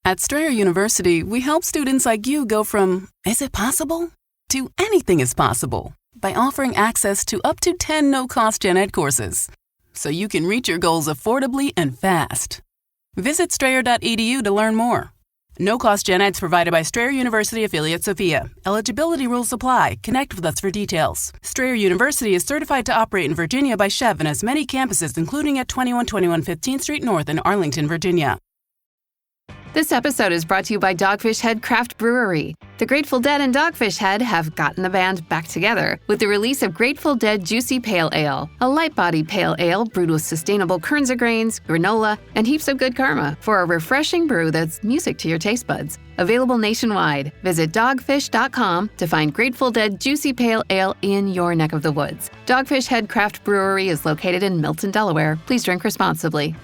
At Strayer University, we help students like you go from, is it possible? To anything is possible by offering access to up to 10 no-cost gen ed courses, so you can reach your goals affordably and fast. Visit strayer.edu to learn more. No-cost gen eds provided by Strayer University affiliate Sophia. Eligibility rules apply. Connect with us for details. Strayer University is certified to operate in Virginia by Chev and has many campuses, including at 2121 15th Street North in Arlington, Virginia. This episode is brought to you by Dogfish Head Craft Brewery. The Grateful Dead and Dogfish Head have gotten the band back together with the release of Grateful Dead Juicy Pale Ale, a light-bodied pale ale brewed with sustainable Kernza grains, granola, and heaps of good karma for a refreshing brew that's music to your taste buds. Available nationwide. Visit dogfish.com to find Grateful Dead Juicy Pale Ale in your neck of the woods. Dogfish Head Craft Brewery is located in Milton, Delaware. Please drink responsibly.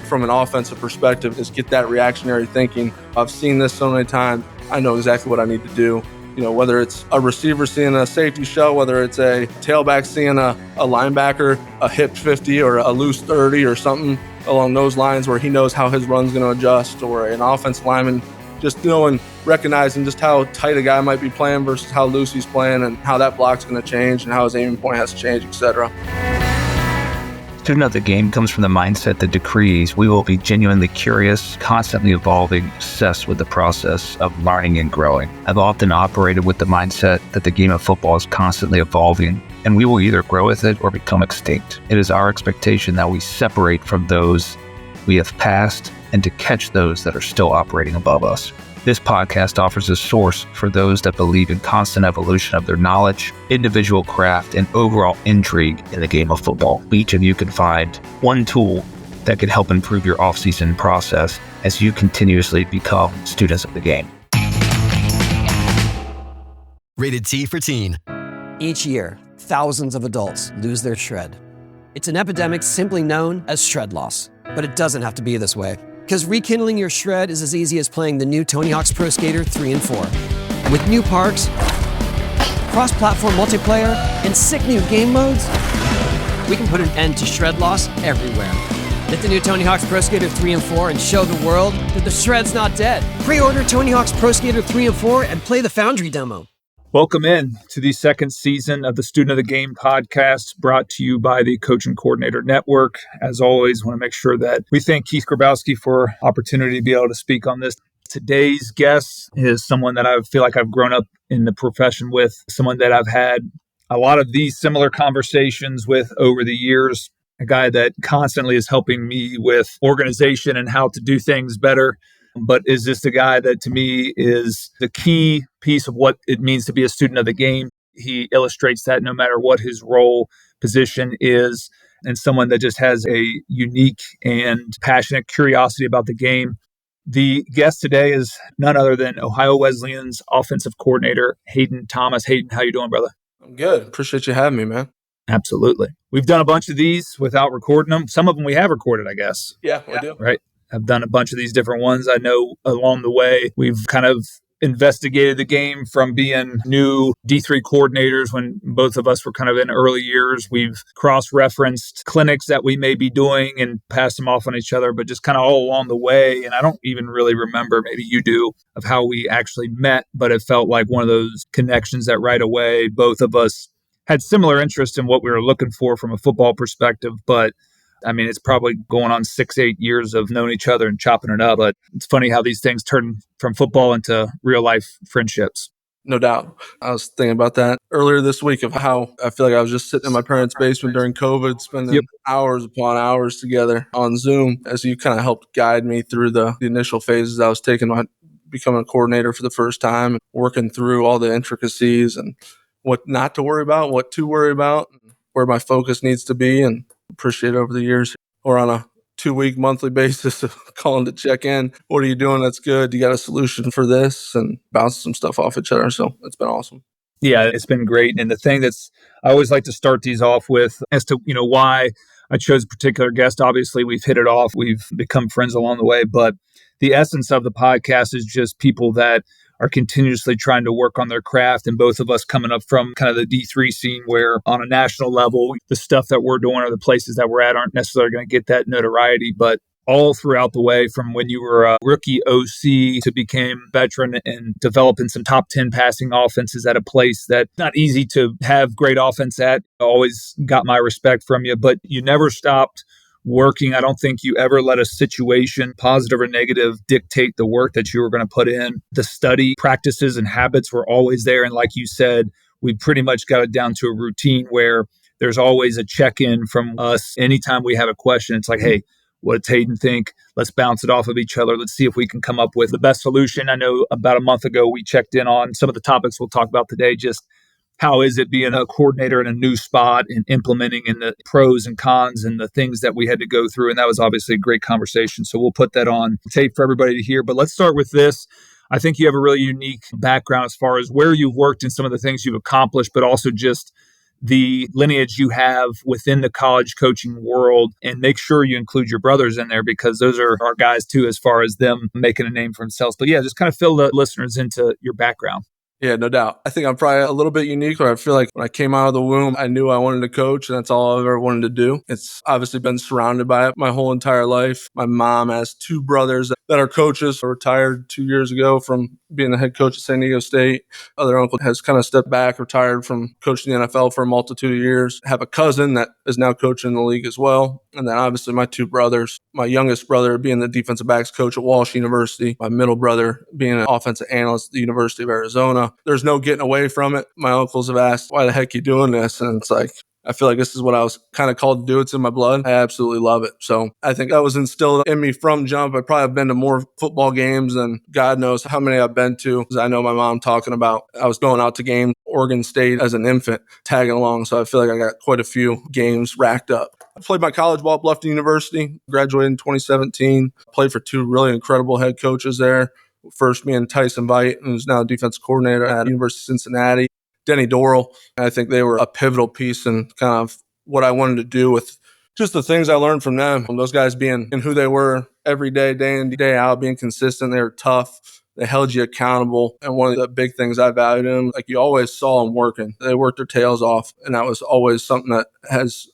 From an offensive perspective is get that reactionary thinking. I've seen this so many times. I know exactly what I need to do. You know, whether it's a receiver seeing a safety shell, whether it's a tailback seeing a linebacker, a hip 50 or a loose 30 or something along those lines where he knows how his run's going to adjust, or an offensive lineman just knowing, recognizing just how tight a guy might be playing versus how loose he's playing and how that block's going to change and how his aiming point has to change, etc. Student of the game comes from the mindset that decrees we will be genuinely curious, constantly evolving, obsessed with the process of learning and growing. I've often operated with the mindset that the game of football is constantly evolving, and we will either grow with it or become extinct. It is our expectation that we separate from those we have passed and to catch those that are still operating above us. This podcast offers a source for those that believe in constant evolution of their knowledge, individual craft, and overall intrigue in the game of football. Each of you can find one tool that can help improve your off-season process as you continuously become students of the game. Rated T for Teen. Each year, thousands of adults lose their shred. It's an epidemic simply known as shred loss. But it doesn't have to be this way. Because rekindling your shred is as easy as playing the new Tony Hawk's Pro Skater 3 and 4. With new parks, cross-platform multiplayer, and sick new game modes, we can put an end to shred loss everywhere. Get the new Tony Hawk's Pro Skater 3 and 4 and show the world that the shred's not dead. Pre-order Tony Hawk's Pro Skater 3 and 4 and play the Foundry demo. Welcome in to the second season of the Student of the Game podcast, brought to you by the Coach and Coordinator Network. As always, want to make sure that we thank Keith Grabowski for opportunity to be able to speak on this. Today's guest is someone that I feel like I've grown up in the profession with, someone that I've had a lot of these similar conversations with over the years, a guy that constantly is helping me with organization and how to do things better. But is this the guy that to me is the key piece of what it means to be a student of the game? He illustrates that no matter what his role, position is, and someone that just has a unique and passionate curiosity about the game. The guest today is none other than Ohio Wesleyan's offensive coordinator, Hayden Thomas. Hayden, how you doing, brother? I'm good. Appreciate you having me, man. Absolutely. We've done a bunch of these without recording them. Some of them we have recorded, I guess. Yeah, we do. Right. I've done a bunch of these different ones. I know along the way, we've kind of investigated the game from being new D3 coordinators when both of us were kind of in early years. We've cross-referenced clinics that we may be doing and passed them off on each other, but just kind of all along the way. And I don't even really remember, maybe you do, of how we actually met, but it felt like one of those connections that right away, both of us had similar interest in what we were looking for from a football perspective, but I mean, it's probably going on 6-8 years of knowing each other and chopping it up. But it's funny how these things turn from football into real life friendships. No doubt. I was thinking about that earlier this week of how I feel like I was just sitting in my parents' basement during COVID, spending hours upon hours together on Zoom as you kind of helped guide me through the initial phases I was taking, becoming a coordinator for the first time, working through all the intricacies and what not to worry about, what to worry about, where my focus needs to be, and appreciate it over the years. Or on a 2-week monthly basis of calling to check in. What are you doing? That's good. You got a solution for this, and bounce some stuff off each other. So it's been awesome. Yeah, it's been great. And the thing I always like to start these off with as to, why I chose a particular guest. Obviously, we've hit it off. We've become friends along the way. But the essence of the podcast is just people that are continuously trying to work on their craft. And both of us coming up from kind of the D3 scene where on a national level, the stuff that we're doing or the places that we're at aren't necessarily going to get that notoriety. But all throughout the way from when you were a rookie OC to became veteran and developing some top 10 passing offenses at a place that's not easy to have great offense at. I always got my respect from you, but you never stopped working. I don't think you ever let a situation, positive or negative, dictate the work that you were going to put in. The study practices and habits were always there. And like you said, we pretty much got it down to a routine where there's always a check-in from us. Anytime we have a question, it's like, hey, what does Hayden think? Let's bounce it off of each other. Let's see if we can come up with the best solution. I know about a month ago, we checked in on some of the topics we'll talk about today, just how is it being a coordinator in a new spot and implementing in the pros and cons and the things that we had to go through. And that was obviously a great conversation. So we'll put that on tape for everybody to hear. But let's start with this. I think you have a really unique background as far as where you've worked and some of the things you've accomplished, but also just the lineage you have within the college coaching world, and make sure you include your brothers in there because those are our guys too, as far as them making a name for themselves. But yeah, just kind of fill the listeners into your background. Yeah, no doubt. I think I'm probably a little bit unique where I feel like when I came out of the womb, I knew I wanted to coach and that's all I've ever wanted to do. It's obviously been surrounded by it my whole entire life. My mom has two brothers that are coaches, retired 2 years ago from being the head coach at San Diego State. Other uncle has kind of stepped back, retired from coaching the NFL for a multitude of years. I have a cousin that is now coaching the league as well. And then obviously my two brothers, my youngest brother being the defensive backs coach at Walsh University, my middle brother being an offensive analyst at the University of Arizona. There's no getting away from it. My uncles have asked, why the heck are you doing this? And it's like, I feel like this is what I was kind of called to do. It's in my blood. I absolutely love it. So I think that was instilled in me from jump. I probably have been to more football games than God knows how many I've been to. Because I know my mom talking about, I was going out to games, Oregon State as an infant, tagging along. So I feel like I got quite a few games racked up. I played my college ball at Bluffton University, graduated in 2017, played for two really incredible head coaches there. First being Tyson Veit, who's now defensive coordinator at University of Cincinnati. Denny Dorrell. I think they were a pivotal piece in kind of what I wanted to do with just the things I learned from them. From those guys being in who they were every day, day in, day out, being consistent. They were tough. They held you accountable. And one of the big things I valued in them, like you always saw them working. They worked their tails off. And that was always something that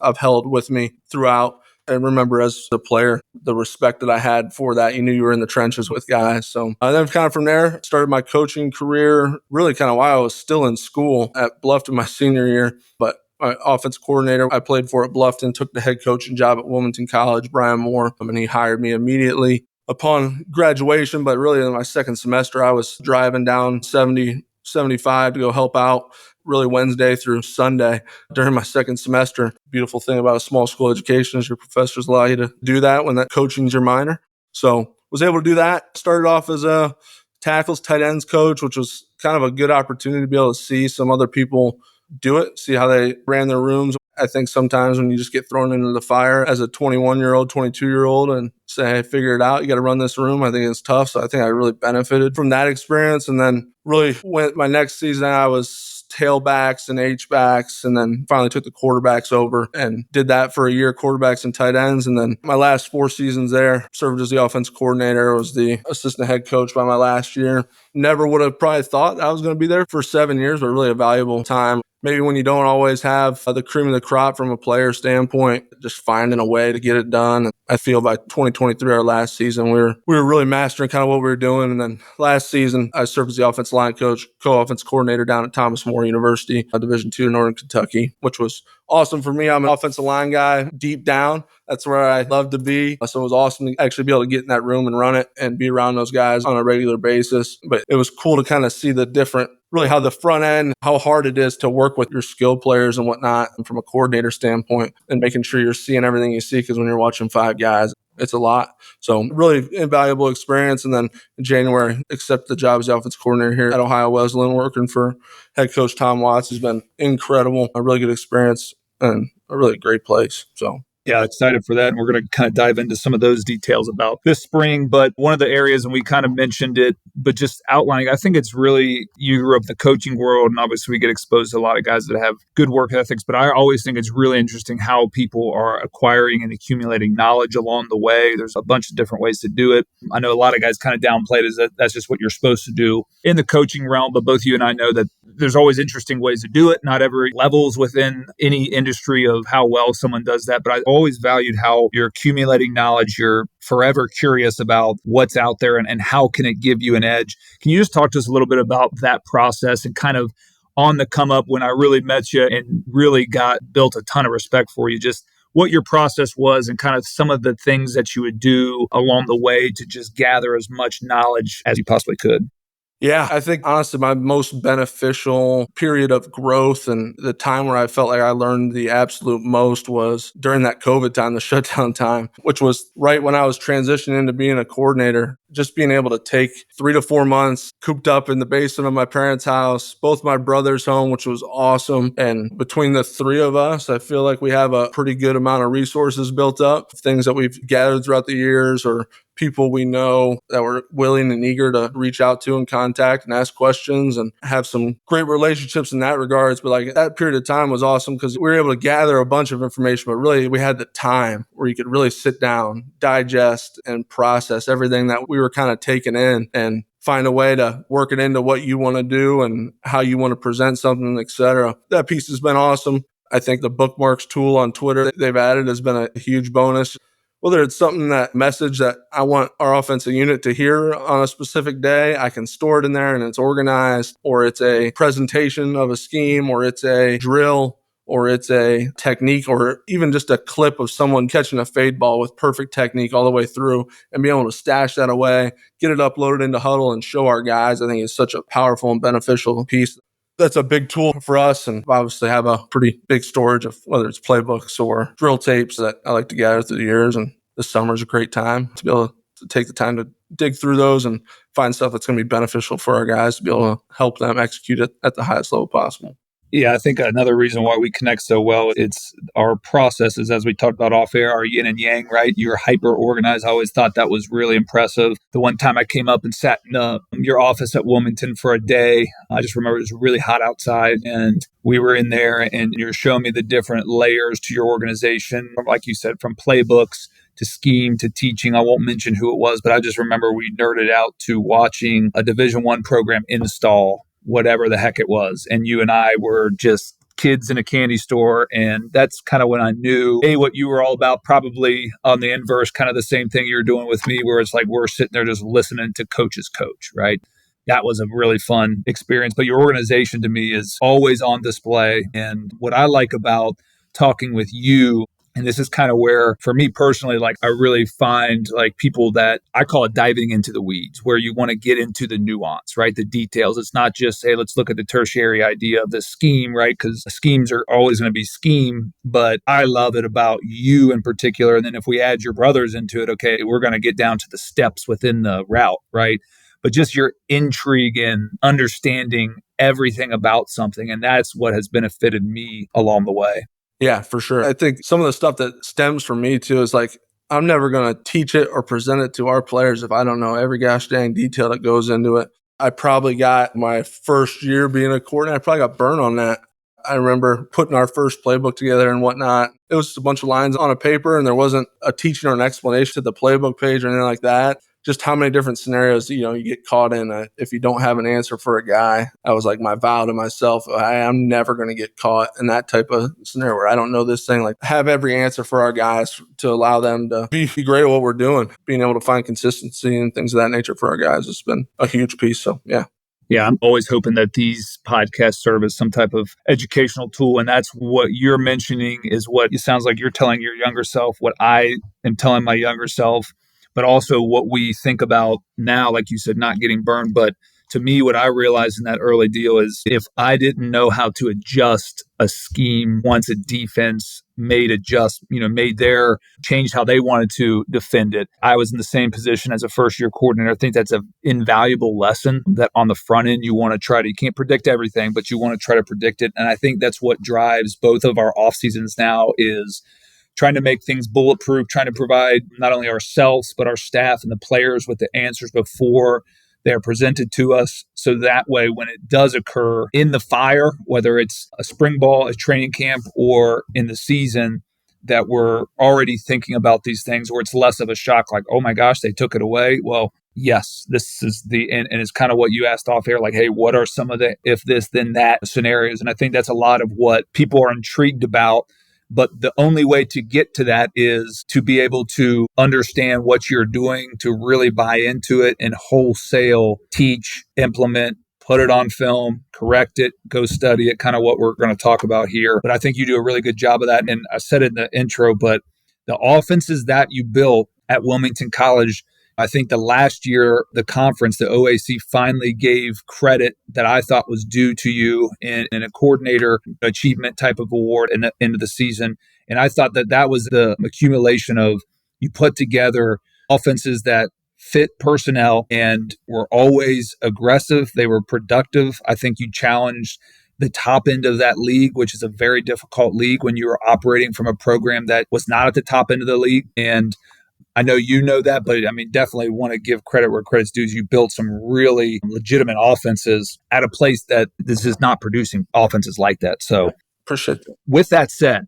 I've held with me throughout. And remember as a player, the respect that I had for that. You knew you were in the trenches with guys. So then kind of from there, started my coaching career really kind of while I was still in school at Bluffton my senior year. But my offensive coordinator I played for at Bluffton took the head coaching job at Wilmington College, Brian Moore, and he hired me immediately upon graduation. But really in my second semester, I was driving down 75 to go help out really Wednesday through Sunday during my second semester. Beautiful thing about a small school education is your professors allow you to do that when that coaching's your minor. So was able to do that. Started off as a tackles, tight ends coach, which was kind of a good opportunity to be able to see some other people do it, see how they ran their rooms. I think sometimes when you just get thrown into the fire as a 21-year-old, 22-year-old and say, hey, figure it out, you got to run this room, I think it's tough. So I think I really benefited from that experience. And then really went my next season, I was tailbacks and H-backs, and then finally took the quarterbacks over and did that for a year, quarterbacks and tight ends. And then my last 4 seasons there, served as the offensive coordinator, was the assistant head coach by my last year. Never would have probably thought I was going to be there for 7 years, but really a valuable time. Maybe when you don't always have the cream of the crop from a player standpoint, just finding a way to get it done. I feel by 2023, our last season, we were really mastering kind of what we were doing. And then last season, I served as the offensive line coach, co-offensive coordinator down at Thomas More University, Division II in Northern Kentucky, which was awesome for me. I'm an offensive line guy deep down. That's where I love to be. So it was awesome to actually be able to get in that room and run it and be around those guys on a regular basis. But it was cool to kind of see the different, really how the front end, how hard it is to work with your skill players and whatnot and from a coordinator standpoint and making sure you're seeing everything you see, because when you're watching 5 guys, it's a lot. So really invaluable experience. And then in January, accepted the job as the offensive coordinator here at Ohio Wesleyan, working for head coach Tom Watts. Has been incredible, a really good experience and a really great place. So Yeah, excited for that. And we're going to kind of dive into some of those details about this spring. But one of the areas, and we kind of mentioned it, but just outlining, I think it's really, you grew up in the coaching world, and obviously we get exposed to a lot of guys that have good work ethics. But I always think it's really interesting how people are acquiring and accumulating knowledge along the way. There's a bunch of different ways to do it. I know a lot of guys kind of downplay it as that's just what you're supposed to do in the coaching realm. But both you and I know that there's always interesting ways to do it. Not every levels within any industry of how well someone does that. But I always valued how you're accumulating knowledge. You're forever curious about what's out there and how can it give you an edge. Can you just talk to us a little bit about that process and kind of on the come up when I really met you and really built a ton of respect for you, just what your process was and kind of some of the things that you would do along the way to just gather as much knowledge as you possibly could? Yeah, I think honestly, my most beneficial period of growth and the time where I felt like I learned the absolute most was during that COVID time, the shutdown time, which was right when I was transitioning into being a coordinator. Just being able to take 3 to 4 months cooped up in the basement of my parents' house, both my brothers' home, which was awesome. And between the three of us, I feel like we have a pretty good amount of resources built up, things that we've gathered throughout the years or people we know that were willing and eager to reach out to and contact and ask questions and have some great relationships in that regards. But like that period of time was awesome because we were able to gather a bunch of information, but really we had the time where you could really sit down, digest and process everything that we were kind of taking in and find a way to work it into what you want to do and how you want to present something, et cetera. That piece has been awesome. I think the bookmarks tool on Twitter that they've added has been a huge bonus. Whether it's something, that message that I want our offensive unit to hear on a specific day, I can store it in there and it's organized, or it's a presentation of a scheme, or it's a drill, or it's a technique, or even just a clip of someone catching a fade ball with perfect technique all the way through and be able to stash that away, get it uploaded into Huddle and show our guys. I think it's such a powerful and beneficial piece. That's a big tool for us, and obviously have a pretty big storage of whether it's playbooks or drill tapes that I like to gather through the years. And this summer is a great time to be able to take the time to dig through those and find stuff that's going to be beneficial for our guys to be able to help them execute it at the highest level possible. Yeah, I think another reason why we connect so well, it's our processes, as we talked about off air, our yin and yang, right? You're hyper organized. I always thought that was really impressive. The one time I came up and sat in your office at Wilmington for a day, I just remember it was really hot outside and we were in there and you're showing me the different layers to your organization, like you said, from playbooks to scheme to teaching. I won't mention who it was, but I just remember we nerded out to watching a Division I program install whatever the heck it was. And you and I were just kids in a candy store. And that's kind of when I knew, what you were all about, probably on the inverse, kind of the same thing you're doing with me, where it's like we're sitting there just listening to coach's coach, right? That was a really fun experience. But your organization to me is always on display. And what I like about talking with you, and this is kind of where, for me personally, like I really find like people that I call it diving into the weeds, where you want to get into the nuance, right? The details. It's not just, hey, let's look at the tertiary idea of the scheme, right? Because schemes are always going to be scheme, but I love it about you in particular. And then if we add your brothers into it, okay, we're going to get down to the steps within the route, right? But just your intrigue and understanding everything about something. And that's what has benefited me along the way. Yeah, for sure. I think some of the stuff that stems from me too is like, I'm never going to teach it or present it to our players if I don't know every gosh dang detail that goes into it. I probably got my first year being a coordinator, I probably got burned on that. I remember putting our first playbook together and whatnot. It was just a bunch of lines on a paper and there wasn't a teaching or an explanation to the playbook page or anything like that. Just how many different scenarios, you get caught in if you don't have an answer for a guy. I was like my vow to myself, I'm never going to get caught in that type of scenario where I don't know this thing. Like have every answer for our guys to allow them to be great at what we're doing. Being able to find consistency and things of that nature for our guys has been a huge piece. So yeah. Yeah, I'm always hoping that these podcasts serve as some type of educational tool. And that's what you're mentioning is what it sounds like you're telling your younger self, what I am telling my younger self, but also what we think about now, like you said, not getting burned. But to me, what I realized in that early deal is if I didn't know how to adjust a scheme once a defense changed how they wanted to defend it, I was in the same position as a first year coordinator. I think that's an invaluable lesson that on the front end, you can't predict everything, but you want to try to predict it. And I think that's what drives both of our off seasons now is trying to make things bulletproof, trying to provide not only ourselves, but our staff and the players with the answers before they're presented to us. So that way, when it does occur in the fire, whether it's a spring ball, a training camp, or in the season, that we're already thinking about these things, or it's less of a shock like, oh my gosh, they took it away. Well, yes, this is and it's kind of what you asked off air, like, hey, what are some of the if this, then that scenarios? And I think that's a lot of what people are intrigued about. But the only way to get to that is to be able to understand what you're doing, to really buy into it and wholesale teach, implement, put it on film, correct it, go study it, kind of what we're going to talk about here. But I think you do a really good job of that. And I said it in the intro, but the offenses that you built at Wilmington College, I think the last year, the conference, the OAC finally gave credit that I thought was due to you in a coordinator achievement type of award in the end of the season. And I thought that that was the accumulation of you put together offenses that fit personnel and were always aggressive. They were productive. I think you challenged the top end of that league, which is a very difficult league when you were operating from a program that was not at the top end of the league. And I know you know that, but I mean, definitely want to give credit where credit's due. You built some really legitimate offenses at a place that this is not producing offenses like that. So Appreciate that. With that said,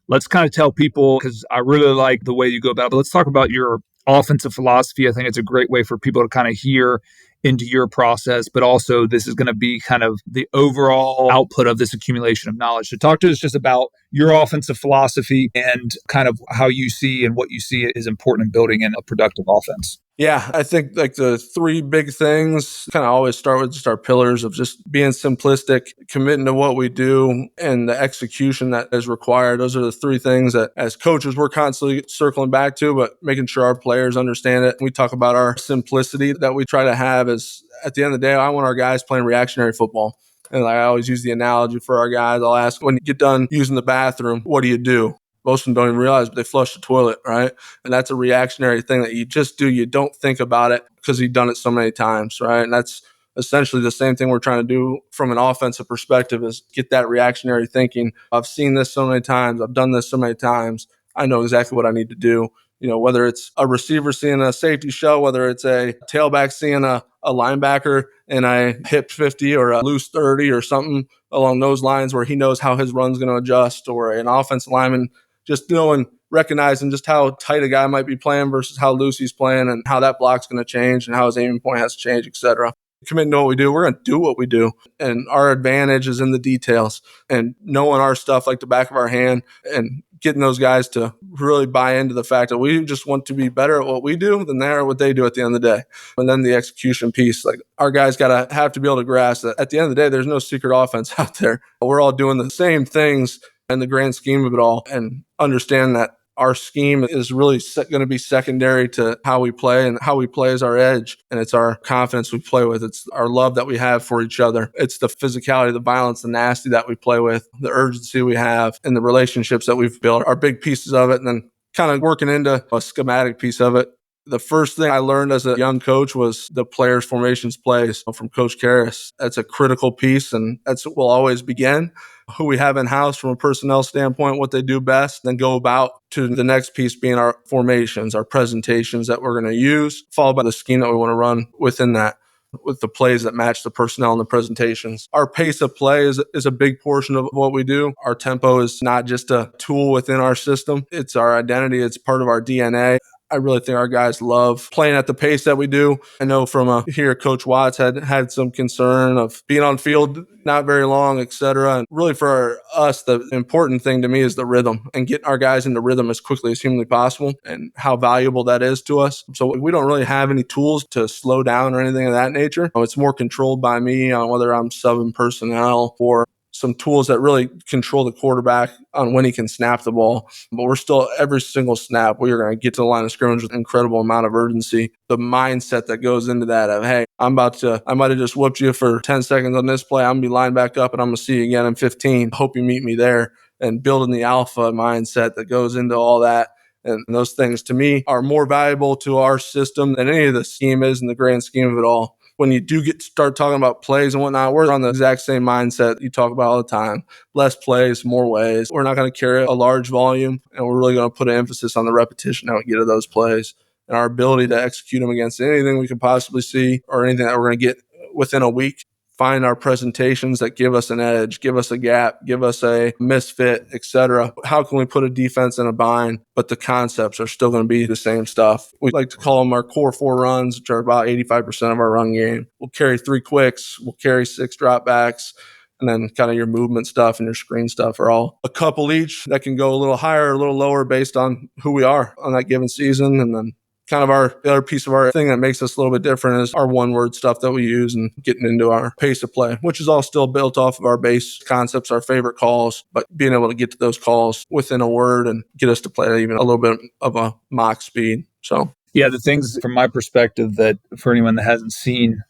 let's kind of tell people, because I really like the way you go about it, but let's talk about your offensive philosophy. I think it's a great way for people to kind of hear into your process, but also this is going to be kind of the overall output of this accumulation of knowledge. So talk to us just about your offensive philosophy and kind of how you see and what you see is important in building in a productive offense. Yeah, I think like the three big things kind of always start with just our pillars of just being simplistic, committing to what we do, and the execution that is required. Those are the three things that as coaches we're constantly circling back to, but making sure our players understand it. We talk about our simplicity that we try to have is at the end of the day, I want our guys playing reactionary football. And I always use the analogy for our guys. I'll ask, when you get done using the bathroom, what do you do? Most of them don't even realize, but they flush the toilet, right? And that's a reactionary thing that you just do. You don't think about it because you've done it so many times, right? And that's essentially the same thing we're trying to do from an offensive perspective is get that reactionary thinking. I've seen this so many times. I've done this so many times. I know exactly what I need to do. You know, whether it's a receiver seeing a safety show, whether it's a tailback seeing a linebacker in a hip 50 or a loose 30 or something along those lines where he knows how his run's going to adjust, or an offensive lineman just knowing, recognizing just how tight a guy might be playing versus how loose he's playing and how that block's going to change and how his aiming point has to change, et cetera. Committing to what we do, we're going to do what we do. And our advantage is in the details and knowing our stuff like the back of our hand and getting those guys to really buy into the fact that we just want to be better at what we do than they are what they do at the end of the day. And then the execution piece, like our guys got to have to be able to grasp that at the end of the day, there's no secret offense out there. We're all doing the same things in the grand scheme of it all, and understand that our scheme is really going to be secondary to how we play, and how we play is our edge. And it's our confidence we play with. It's our love that we have for each other. It's the physicality, the violence, the nasty that we play with, the urgency we have, and the relationships that we've built are big pieces of it. And then kind of working into a schematic piece of it. The first thing I learned as a young coach was the players' formations plays from Coach Karras. That's a critical piece, and that's what will always begin. Who we have in-house from a personnel standpoint, what they do best, then go about to the next piece being our formations, our presentations that we're going to use, followed by the scheme that we want to run within that, with the plays that match the personnel and the presentations. Our pace of play is a big portion of what we do. Our tempo is not just a tool within our system. It's our identity. It's part of our DNA. I really think our guys love playing at the pace that we do. I know from here, Coach Watts had some concern of being on field not very long, et cetera. And really for us, the important thing to me is the rhythm and getting our guys into rhythm as quickly as humanly possible and how valuable that is to us. So we don't really have any tools to slow down or anything of that nature. It's more controlled by me on whether I'm subbing personnel or some tools that really control the quarterback on when he can snap the ball. But we're still, every single snap, we are going to get to the line of scrimmage with an incredible amount of urgency. The mindset that goes into that of, hey, I might have just whooped you for 10 seconds on this play. I'm going to be lined back up and I'm going to see you again in 15. Hope you meet me there. And building the alpha mindset that goes into all that. And those things, to me, are more valuable to our system than any of the scheme is in the grand scheme of it all. when you do start talking about plays and whatnot, we're on the exact same mindset you talk about all the time. Less plays, more ways. We're not going to carry a large volume, and we're really going to put an emphasis on the repetition how we get to those plays and our ability to execute them against anything we could possibly see or anything that we're going to get within a week. Find our presentations that give us an edge, give us a gap, give us a misfit, etc. How can we put a defense in a bind, but the concepts are still going to be the same stuff? We like to call them our core 4 runs, which are about 85% of our run game. We'll carry 3 quicks, we'll carry 6 dropbacks, and then kind of your movement stuff and your screen stuff are all a couple each that can go a little higher or a little lower based on who we are on that given season. And then kind of the other piece of our thing that makes us a little bit different is our one-word stuff that we use and getting into our pace of play, which is all still built off of our base concepts, our favorite calls, but being able to get to those calls within a word and get us to play at even a little bit of a mock speed. So yeah, the things from my perspective that for anyone that hasn't seen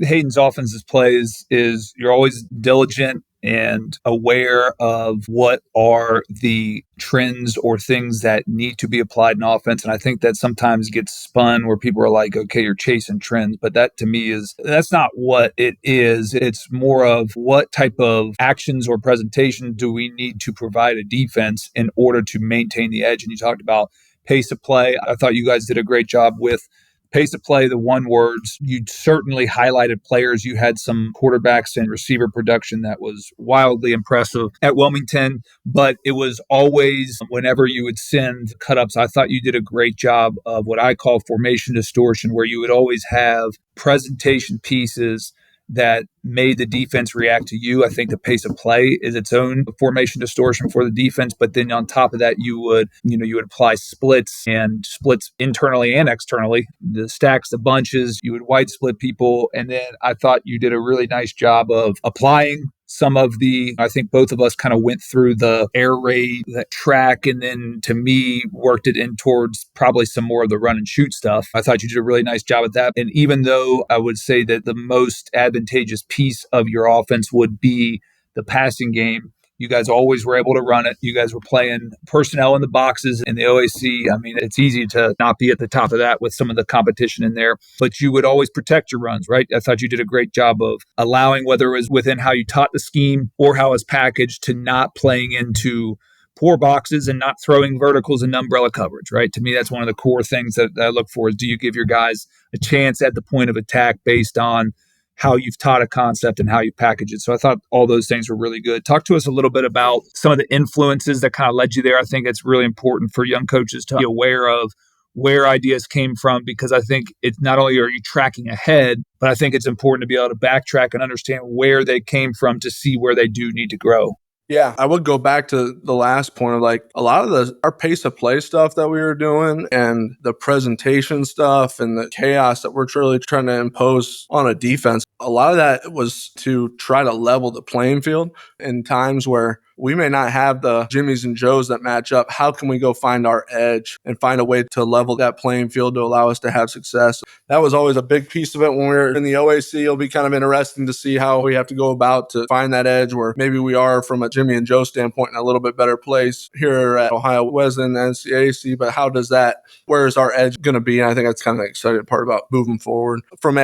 Hayden's offensive plays is you're always diligent and aware of what are the trends or things that need to be applied in offense. And I think that sometimes gets spun where people are like, okay, you're chasing trends. But that to me that's not what it is. It's more of what type of actions or presentation do we need to provide a defense in order to maintain the edge. And you talked about pace of play. I thought you guys did a great job with pace of play, the one words. You certainly highlighted players. You had some quarterbacks and receiver production that was wildly impressive at Wilmington, but it was always whenever you would send cut-ups, I thought you did a great job of what I call formation distortion, where you would always have presentation pieces that made the defense react to you. I think the pace of play is its own formation distortion for the defense. But then on top of that, you would apply splits internally and externally, the stacks, the bunches, you would wide split people. And then I thought you did a really nice job of applying some of I think both of us kind of went through the air raid, that track, and then to me worked it in towards probably some more of the run and shoot stuff. I thought you did a really nice job at that. And even though I would say that the most advantageous piece of your offense would be the passing game, you guys always were able to run it. You guys were playing personnel in the boxes in the OAC. I mean, it's easy to not be at the top of that with some of the competition in there, but you would always protect your runs, right? I thought you did a great job of allowing, whether it was within how you taught the scheme or how it's packaged, to not playing into poor boxes and not throwing verticals and umbrella coverage, right? To me, that's one of the core things that I look for is, do you give your guys a chance at the point of attack based on how you've taught a concept and how you package it. So I thought all those things were really good. Talk to us a little bit about some of the influences that kind of led you there. I think it's really important for young coaches to be aware of where ideas came from, because I think it's not only are you tracking ahead, but I think it's important to be able to backtrack and understand where they came from to see where they do need to grow. Yeah, I would go back to the last point of like a lot of our pace of play stuff that we were doing and the presentation stuff and the chaos that we're really trying to impose on a defense. A lot of that was to try to level the playing field in times where we may not have the Jimmys and Joes that match up. How can we go find our edge and find a way to level that playing field to allow us to have success? That was always a big piece of it when we were in the OAC. It'll be kind of interesting to see how we have to go about to find that edge where maybe we are from a Jimmy and Joe standpoint in a little bit better place here at Ohio Wesleyan and NCAC. But where is our edge going to be? And I think that's kind of the exciting part about moving forward. From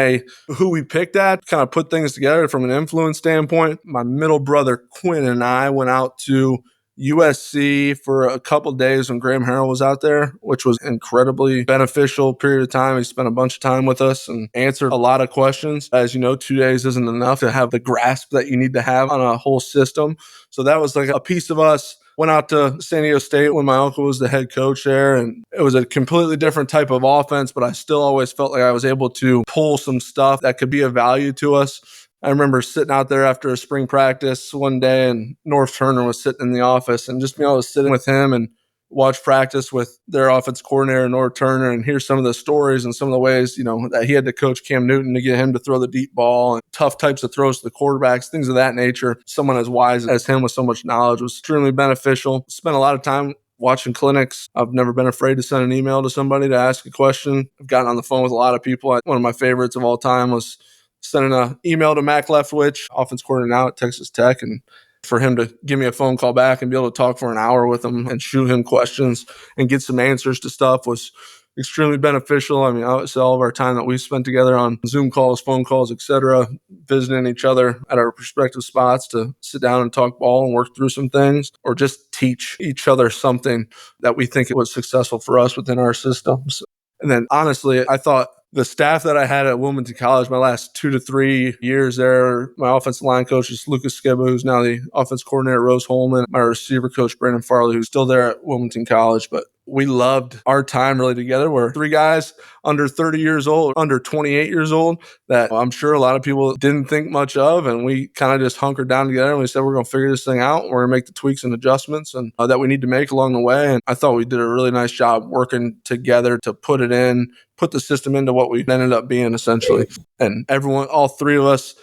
who we picked at, kind of put things together from an influence standpoint, my middle brother Quinn and I went out to USC for a couple of days when Graham Harrell was out there, which was incredibly beneficial period of time. He spent a bunch of time with us and answered a lot of questions. As you know, 2 days isn't enough to have the grasp that you need to have on a whole system. So that was like a piece of us. Went out to San Diego State when my uncle was the head coach there, and it was a completely different type of offense, but I still always felt like I was able to pull some stuff that could be of value to us. I remember sitting out there after a spring practice one day, and North Turner was sitting in the office, and just being able to sit with him and watch practice with their offense coordinator, North Turner, and hear some of the stories and some of the ways, that he had to coach Cam Newton to get him to throw the deep ball and tough types of throws to the quarterbacks, things of that nature. Someone as wise as him with so much knowledge was extremely beneficial. Spent a lot of time watching clinics. I've never been afraid to send an email to somebody to ask a question. I've gotten on the phone with a lot of people. One of my favorites of all time was sending an email to Mac Leftwich, offense coordinator now at Texas Tech, and for him to give me a phone call back and be able to talk for an hour with him and shoot him questions and get some answers to stuff was extremely beneficial. I mean, obviously all of our time that we spent together on Zoom calls, phone calls, etc., visiting each other at our respective spots to sit down and talk ball and work through some things, or just teach each other something that we think it was successful for us within our systems. And then honestly, I thought the staff that I had at Wilmington College, my last 2 to 3 years there, my offensive line coach is Lucas Skibba, who's now the offense coordinator, Rose Holman, my receiver coach, Brandon Farley, who's still there at Wilmington College. But we loved our time really together. We're 3 guys under 30 years old, under 28 years old, that I'm sure a lot of people didn't think much of. And we kind of just hunkered down together and we said, we're going to figure this thing out. We're going to make the tweaks and adjustments and that we need to make along the way. And I thought we did a really nice job working together to put it in, put the system into what we ended up being essentially. And everyone, all 3 of us,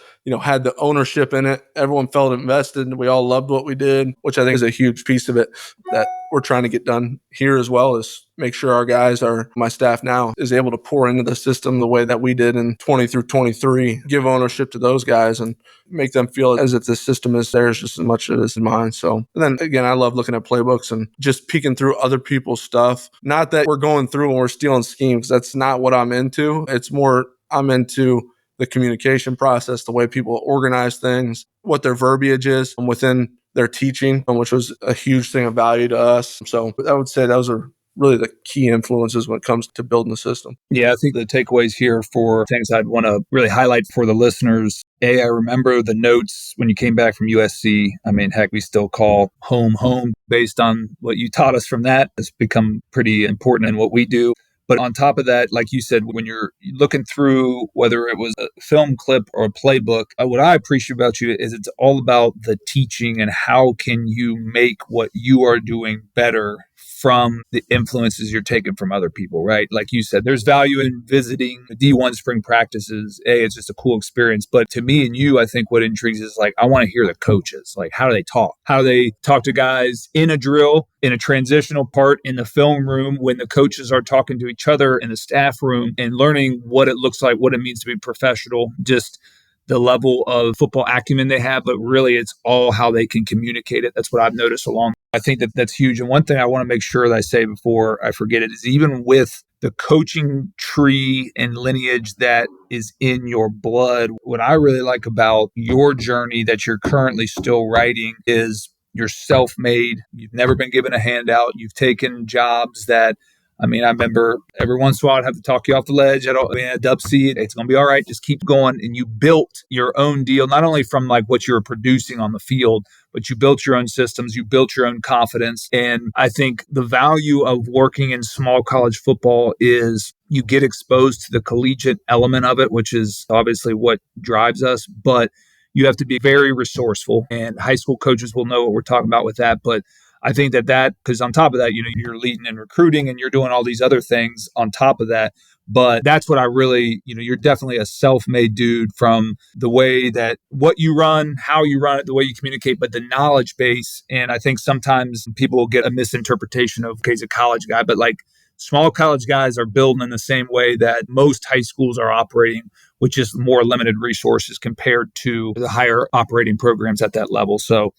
had the ownership in it. Everyone felt invested. We all loved what we did, which I think is a huge piece of it that we're trying to get done here as well, is make sure our guys my staff now is able to pour into the system the way that we did in 20 through 23, give ownership to those guys and make them feel as if the system is theirs just as much as it is mine. So, and then again, I love looking at playbooks and just peeking through other people's stuff. Not that we're going through and we're stealing schemes. That's not what I'm into. It's more, I'm into the communication process, the way people organize things, what their verbiage is within their teaching, which was a huge thing of value to us. So I would say those are really the key influences when it comes to building the system. Yeah, I think the takeaways here for things I'd want to really highlight for the listeners. I remember the notes when you came back from USC. I mean, heck, we still call home based on what you taught us from that. It's become pretty important in what we do. But on top of that, like you said, when you're looking through whether it was a film clip or a playbook, what I appreciate about you is it's all about the teaching and how can you make what you are doing better from the influences you're taking from other people, right? Like you said, there's value in visiting D1 spring practices. It's just a cool experience. But to me and you, I think what intrigues is like, I want to hear the coaches. Like, how do they talk? How do they talk to guys in a drill, in a transitional part, in the film room, when the coaches are talking to each other in the staff room and learning what it looks like, what it means to be professional, just the level of football acumen they have, but really it's all how they can communicate it. That's what I've noticed along. I think that's huge. And one thing I want to make sure that I say before I forget it is even with the coaching tree and lineage that is in your blood, what I really like about your journey that you're currently still writing is you're self-made. You've never been given a handout. You've taken jobs that, I remember every once in a while I'd have to talk you off the ledge. A dub seat. It's going to be all right. Just keep going. And you built your own deal, not only from like what you were producing on the field, but you built your own systems. You built your own confidence. And I think the value of working in small college football is you get exposed to the collegiate element of it, which is obviously what drives us. But you have to be very resourceful. And high school coaches will know what we're talking about with that. But I think that because on top of that, you're leading in recruiting and you're doing all these other things on top of that. But that's what I really, you're definitely a self-made dude from the way that what you run, how you run it, the way you communicate, but the knowledge base. And I think sometimes people will get a misinterpretation of, okay, he's a college guy, but like small college guys are building in the same way that most high schools are operating, with just more limited resources compared to the higher operating programs at that level. So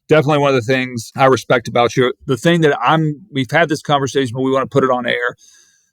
definitely one of the things I respect about you. The thing that we've had this conversation, but we want to put it on air.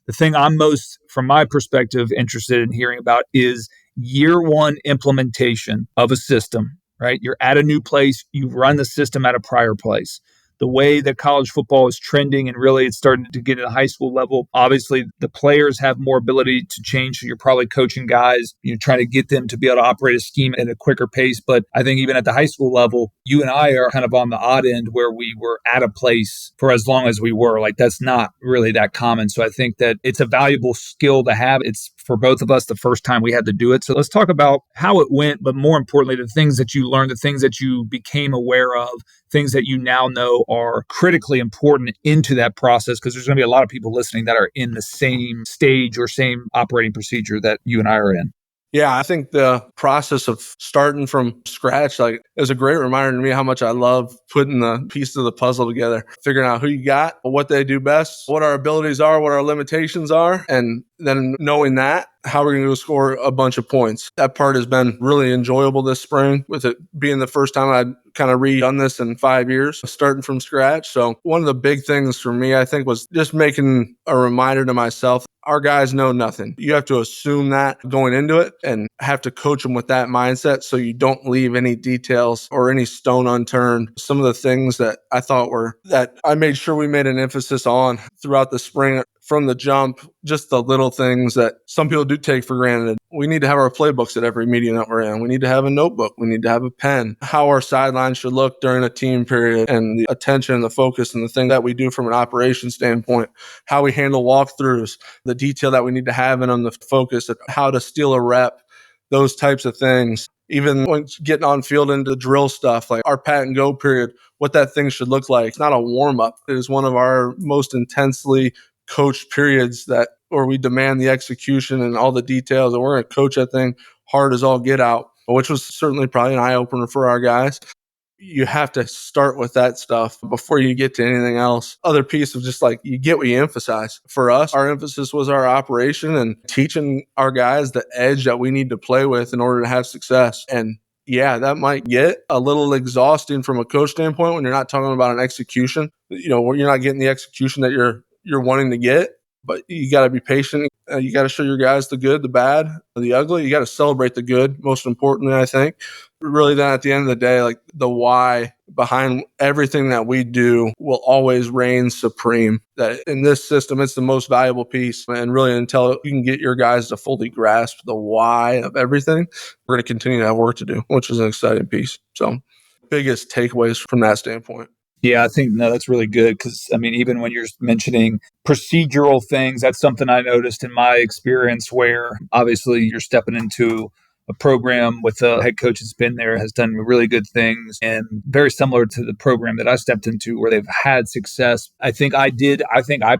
The thing I'm most, from my perspective, interested in hearing about is year one implementation of a system, right? You're at a new place. You've run the system at a prior place. The way that college football is trending and really it's starting to get at a high school level. Obviously, the players have more ability to change. So you're probably coaching guys, you're trying to get them to be able to operate a scheme at a quicker pace. But I think even at the high school level, you and I are kind of on the odd end where we were at a place for as long as we were. Like that's not really that common. So I think that it's a valuable skill to have. It's for both of us the first time we had to do it. So let's talk about how it went, but more importantly, the things that you learned, the things that you became aware of, things that you now know are critically important into that process, because there's going to be a lot of people listening that are in the same stage or same operating procedure that you and I are in. Yeah, I think the process of starting from scratch, like, is a great reminder to me how much I love putting the pieces of the puzzle together, figuring out who you got, what they do best, what our abilities are, what our limitations are, and then knowing that, how we're going to score a bunch of points. That part has been really enjoyable this spring, with it being the first time I'd kind of redone this in 5 years, starting from scratch. So one of the big things for me, I think, was just making a reminder to myself, our guys know nothing. You have to assume that going into it and have to coach them with that mindset so you don't leave any details or any stone unturned. Some of the things that I thought that I made sure we made an emphasis on throughout the spring from the jump, just the little things that some people do take for granted. We need to have our playbooks at every meeting that we're in. We need to have a notebook. We need to have a pen. How our sidelines should look during a team period, and the attention and the focus and the thing that we do from an operations standpoint, how we handle walkthroughs, the detail that we need to have in on the focus, how to steal a rep, those types of things. Even when getting on field into the drill stuff, like our pat and go period, what that thing should look like. It's not a warm up. It is one of our most intensely coached periods where we demand the execution and all the details, and we're going to coach that thing hard as all get out, which was certainly probably an eye opener for our guys. You have to start with that stuff before you get to anything else. Other piece of just like, you get what you emphasize. For us, our emphasis was our operation and teaching our guys the edge that we need to play with in order to have success. And yeah, that might get a little exhausting from a coach standpoint when you're not talking about an execution, where you're not getting the execution that you're wanting to get. But you got to be patient. You got to show your guys the good, the bad, the ugly. You got to celebrate the good, most importantly, I think. Really, then at the end of the day, like the why behind everything that we do will always reign supreme. That in this system, it's the most valuable piece. And really, until you can get your guys to fully grasp the why of everything, we're going to continue to have work to do, which is an exciting piece. So, biggest takeaways from that standpoint. Yeah, I think, no, that's really good because, even when you're mentioning procedural things, that's something I noticed in my experience where obviously you're stepping into a program with a head coach that's been there, has done really good things, and very similar to the program that I stepped into where they've had success. I think I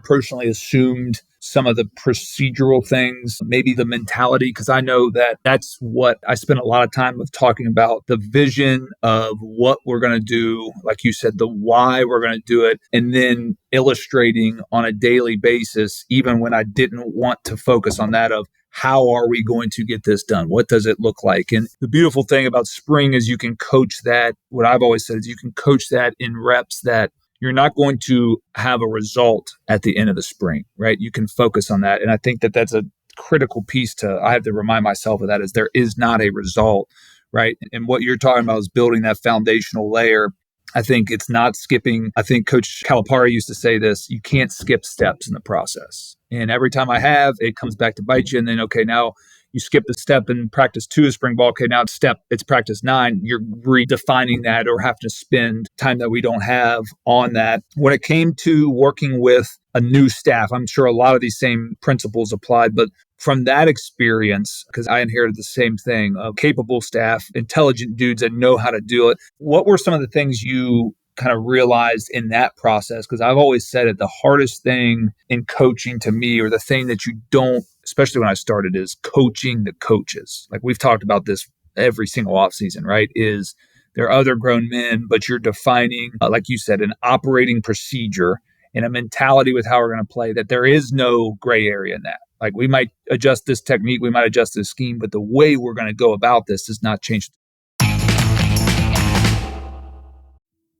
personally assumed some of the procedural things, maybe the mentality, because I know that that's what I spent a lot of time with talking about, the vision of what we're going to do, like you said, the why we're going to do it, and then illustrating on a daily basis, even when I didn't want to focus on that of how are we going to get this done? What does it look like? And the beautiful thing about spring is you can coach that. What I've always said is you can coach that in reps that you're not going to have a result at the end of the spring, right? You can focus on that. And I think that that's a critical piece I have to remind myself of that is there is not a result, right? And what you're talking about is building that foundational layer. I think it's not skipping. I think Coach Calipari used to say this, you can't skip steps in the process. And every time it comes back to bite you. And then, okay, now you skip the step in practice 2 of spring ball. Okay, now it's practice 9. You're redefining that or have to spend time that we don't have on that. When it came to working with a new staff, I'm sure a lot of these same principles applied, but from that experience, because I inherited the same thing of capable staff, intelligent dudes that know how to do it. What were some of the things you kind of realized in that process? Because I've always said it, the hardest thing in coaching to me, or the thing that you don't, especially when I started, is coaching the coaches. Like we've talked about this every single offseason, right? Is there are other grown men, but you're defining, like you said, an operating procedure and a mentality with how we're going to play, that there is no gray area in that. Like we might adjust this technique, we might adjust this scheme, but the way we're going to go about this does not change.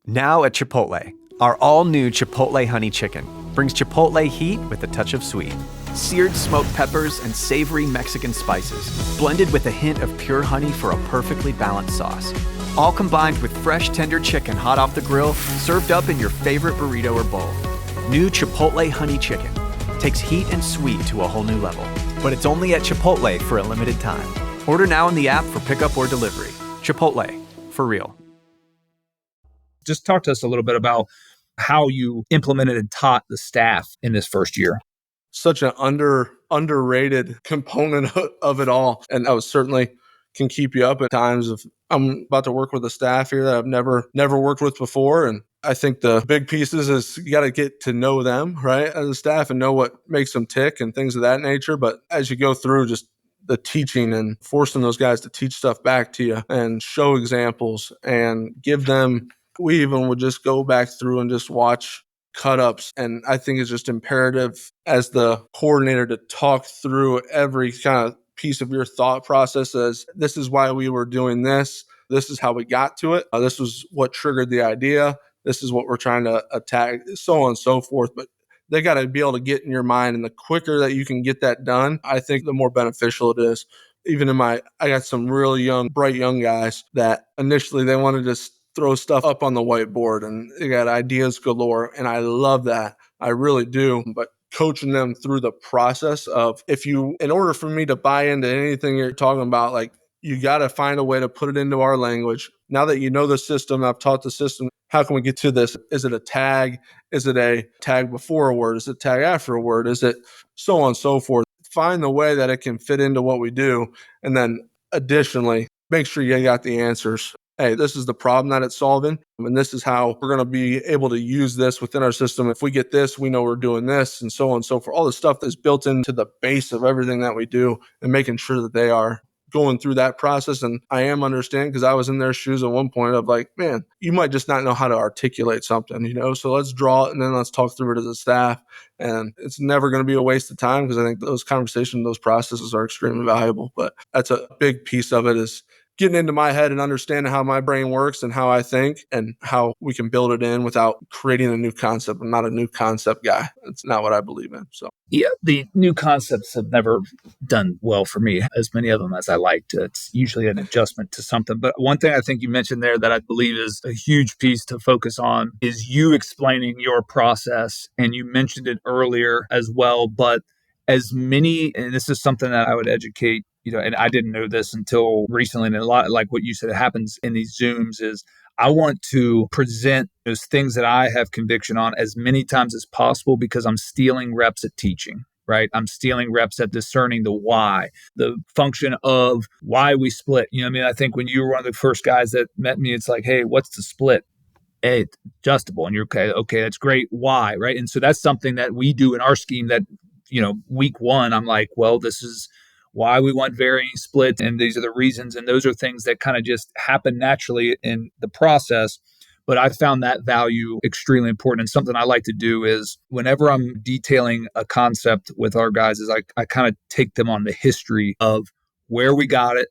Now at Chipotle, our all-new Chipotle Honey Chicken brings Chipotle heat with a touch of sweet. Seared smoked peppers and savory Mexican spices, blended with a hint of pure honey for a perfectly balanced sauce. All combined with fresh, tender chicken hot off the grill, served up in your favorite burrito or bowl. New Chipotle Honey Chicken takes heat and sweet to a whole new level. But it's only at Chipotle for a limited time. Order now in the app for pickup or delivery. Chipotle, for real. Just talk to us a little bit about how you implemented and taught the staff in this first year. Such an underrated component of it all. And I was certainly can keep you up at times if I'm about to work with a staff here that I've never worked with before. And I think the big pieces is you got to get to know them, right, as a staff, and know what makes them tick and things of that nature. But as you go through just the teaching and forcing those guys to teach stuff back to you and show examples and give them, we even would just go back through and just watch cut-ups. And I think it's just imperative as the coordinator to talk through every kind of piece of your thought process as this is why we were doing this. This is how we got to it. This was what triggered the idea. This is what we're trying to attack, so on and so forth. But they got to be able to get in your mind. And the quicker that you can get that done, I think the more beneficial it is. Even I got some really young, bright young guys that initially they wanted to throw stuff up on the whiteboard and they got ideas galore. And I love that. I really do. But coaching them through the process of in order for me to buy into anything you're talking about, like, you got to find a way to put it into our language. Now that you know the system, I've taught the system, how can we get to this? Is it a tag? Is it a tag before a word? Is it a tag after a word? Is it so on and so forth? Find the way that it can fit into what we do. And then additionally, make sure you got the answers. Hey, this is the problem that it's solving. And this is how we're going to be able to use this within our system. If we get this, we know we're doing this, and so on and so forth. All the stuff that's built into the base of everything that we do, and making sure that they are going through that process. And I am understanding, because I was in their shoes at one point of like, man, you might just not know how to articulate something, so let's draw it and then let's talk through it as a staff. And it's never going to be a waste of time, because I think those conversations, those processes are extremely valuable. But that's a big piece of it, is getting into my head and understanding how my brain works and how I think and how we can build it in without creating a new concept. I'm not a new concept guy. It's not what I believe in. So yeah, the new concepts have never done well for me, as many of them as I liked. It's usually an adjustment to something. But one thing I think you mentioned there that I believe is a huge piece to focus on is you explaining your process. And you mentioned it earlier as well, but as many, and this is something that I would educate, and I didn't know this until recently, and a lot like what you said happens in these Zooms is I want to present those things that I have conviction on as many times as possible, because I'm stealing reps at teaching, right? I'm stealing reps at discerning the why, the function of why we split. I think when you were one of the first guys that met me, it's like, hey, what's the split? Hey, it's adjustable. And you're okay, that's great. Why, right? And so that's something that we do in our scheme that, week one, I'm like, well, this is why we want varying split, and these are the reasons. And those are things that kind of just happen naturally in the process. But I found that value extremely important. And something I like to do is whenever I'm detailing a concept with our guys is I kind of take them on the history of where we got it,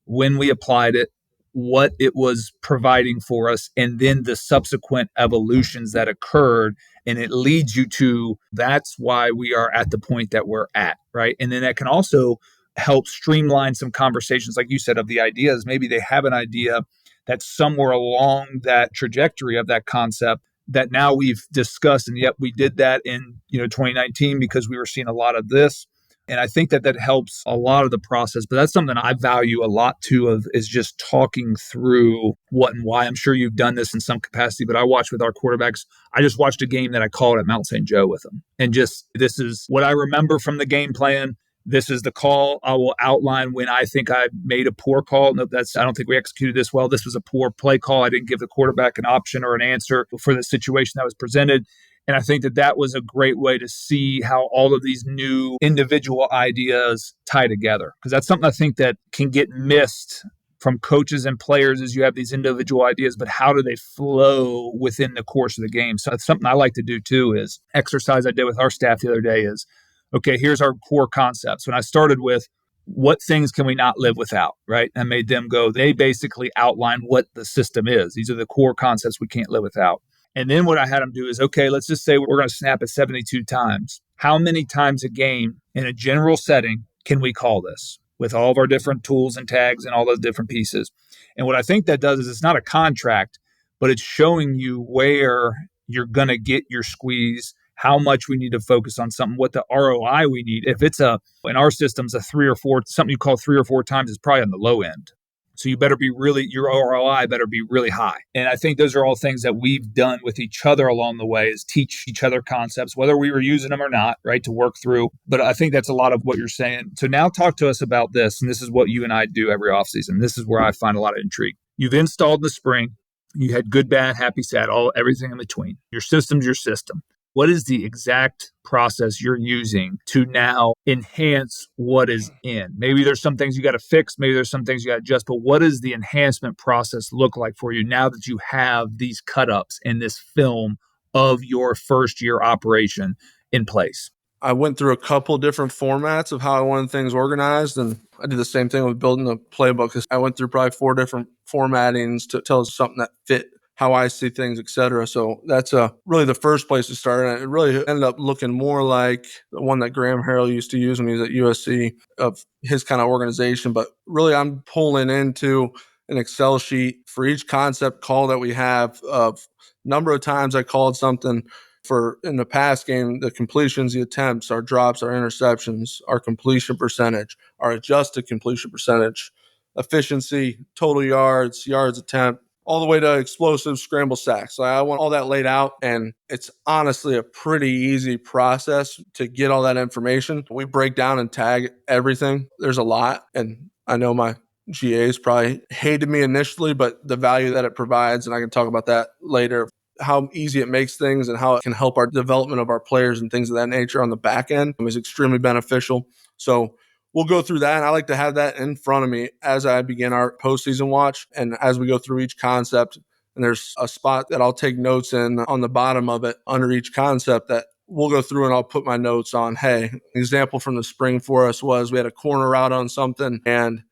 when we applied it, what it was providing for us, and then the subsequent evolutions that occurred. And it leads you to, that's why we are at the point that we're at, right? And then that can also help streamline some conversations, like you said, of the ideas. Maybe they have an idea that's somewhere along that trajectory of that concept that now we've discussed. And yep, we did that in 2019 because we were seeing a lot of this. And I think that helps a lot of the process. But that's something I value a lot too, is just talking through what and why. I'm sure you've done this in some capacity, but I watch with our quarterbacks. I just watched a game that I called at Mount St. Joe with them. And just, this is what I remember from the game plan. This is the call. I will outline when I think I made a poor call. No, I don't think we executed this well. This was a poor play call. I didn't give the quarterback an option or an answer for the situation that was presented. And I think that was a great way to see how all of these new individual ideas tie together. Because that's something I think that can get missed from coaches and players, is you have these individual ideas, but how do they flow within the course of the game? So that's something I like to do too, is exercise I did with our staff the other day is, okay, here's our core concepts. When I started with, what things can we not live without, right? I made them go, they basically outline what the system is. These are the core concepts we can't live without. And then what I had them do is, okay, let's just say we're going to snap it 72 times. How many times a game in a general setting can we call this with all of our different tools and tags and all those different pieces? And what I think that does is it's not a contract, but it's showing you where you're going to get your squeeze, how much we need to focus on something, what the ROI we need. If it's in our systems, something you call 3 or 4 times is probably on the low end. So you better be your ROI better be really high. And I think those are all things that we've done with each other along the way, is teach each other concepts, whether we were using them or not, right, to work through. But I think that's a lot of what you're saying. So now talk to us about this. And this is what you and I do every offseason. This is where I find a lot of intrigue. You've installed in the spring. You had good, bad, happy, sad, everything in between. Your system's your system. What is the exact process you're using to now enhance what is in? Maybe there's some things you got to fix. Maybe there's some things you got to adjust. But what does the enhancement process look like for you now that you have these cut-ups and this film of your first year operation in place? I went through a couple different formats of how I wanted things organized. And I did the same thing with building the playbook. I went through probably 4 different formattings to tell us something that fit how I see things, etc. So that's really the first place to start. And it really ended up looking more like the one that Graham Harrell used to use when he was at USC, of his kind of organization. But really, I'm pulling into an Excel sheet for each concept call that we have, of number of times I called something. For in the past game, the completions, the attempts, our drops, our interceptions, our completion percentage, our adjusted completion percentage, efficiency, total yards, yards attempt, all the way to explosive scramble sacks. So I want all that laid out, and it's honestly a pretty easy process to get all that information. We break down and tag everything. There's a lot, and I know my GAs probably hated me initially, but the value that it provides, and I can talk about that later, how easy it makes things and how it can help our development of our players and things of that nature on the back end is extremely beneficial. So we'll go through that. And I like to have that in front of me as I begin our postseason watch. And as we go through each concept, and there's a spot that I'll take notes in on the bottom of it under each concept that we'll go through, and I'll put my notes on. Hey, an example from the spring for us was we had a corner route on something, and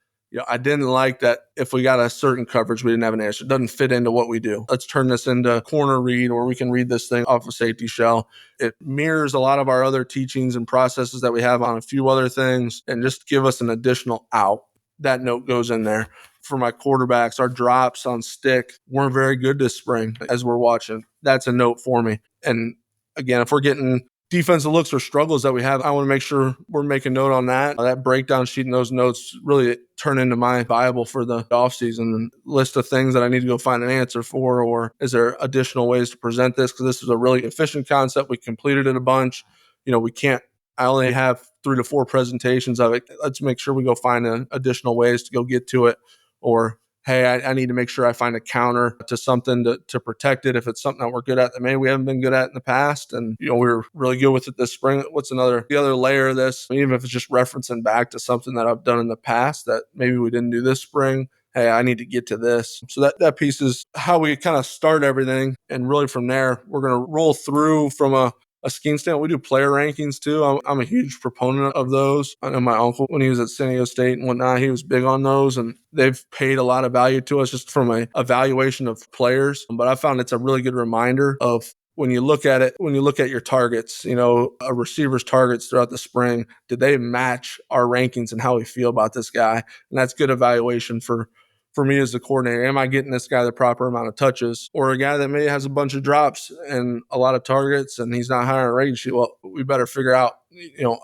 I didn't like that if we got a certain coverage, we didn't have an answer. It doesn't fit into what we do. Let's turn this into corner read, or we can read this thing off a safety shell. It mirrors a lot of our other teachings and processes that we have on a few other things, and just give us an additional out. That note goes in there. For my quarterbacks, our drops on stick weren't very good this spring as we're watching. That's a note for me. And again, if we're getting defensive looks or struggles that we have, I want to make sure we're making note on that. That breakdown sheet and those notes really turn into my Bible for the offseason, and list of things that I need to go find an answer for, or is there additional ways to present this? Because this is a really efficient concept. We completed it a bunch. I only have 3 to 4 presentations of it. Let's make sure we go find additional ways to go get to it. Or, hey, I need to make sure I find a counter to something to protect it if it's something that we're good at that maybe we haven't been good at in the past. And, we were really good with it this spring. What's the other layer of this? Even if it's just referencing back to something that I've done in the past that maybe we didn't do this spring. Hey, I need to get to this. So that piece is how we kind of start everything. And really from there, we're going to roll through from a scheme standpoint. We do player rankings too. I'm a huge proponent of those. I know my uncle, when he was at San Diego State and whatnot, he was big on those, and they've paid a lot of value to us just from an evaluation of players. But I found it's a really good reminder of when you look at it, when you look at your targets, a receiver's targets throughout the spring, did they match our rankings and how we feel about this guy? And that's good evaluation for me as the coordinator. Am I getting this guy the proper amount of touches? Or a guy that maybe has a bunch of drops and a lot of targets and he's not high on a rating sheet? Well, we better figure out,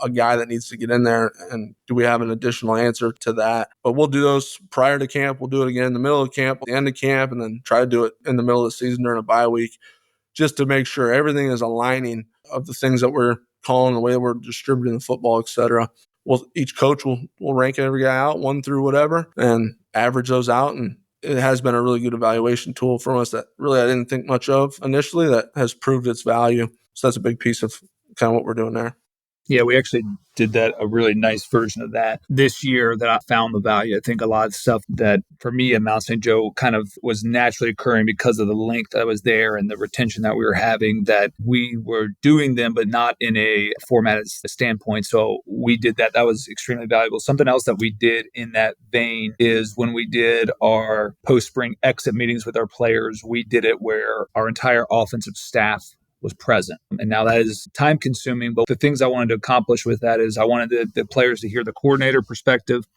a guy that needs to get in there, and do we have an additional answer to that? But we'll do those prior to camp. We'll do it again in the middle of camp, at the end of camp, and then try to do it in the middle of the season during a bye week, just to make sure everything is aligning of the things that we're calling, the way that we're distributing the football, et cetera. Well, each coach will rank every guy out 1 through whatever and average those out. And it has been a really good evaluation tool for us that really I didn't think much of initially, that has proved its value. So that's a big piece of kind of what we're doing there. Yeah, we actually did a really nice version of that this year that I found the value. I think a lot of stuff that for me at Mount St. Joe kind of was naturally occurring because of the length that was there and the retention that we were having, that we were doing them, but not in a formatted standpoint. So we did that. That was extremely valuable. Something else that we did in that vein is when we did our post-spring exit meetings with our players, we did it where our entire offensive staff was present. And now that is time consuming, but the things I wanted to accomplish with that is I wanted the players to hear the coordinator perspective.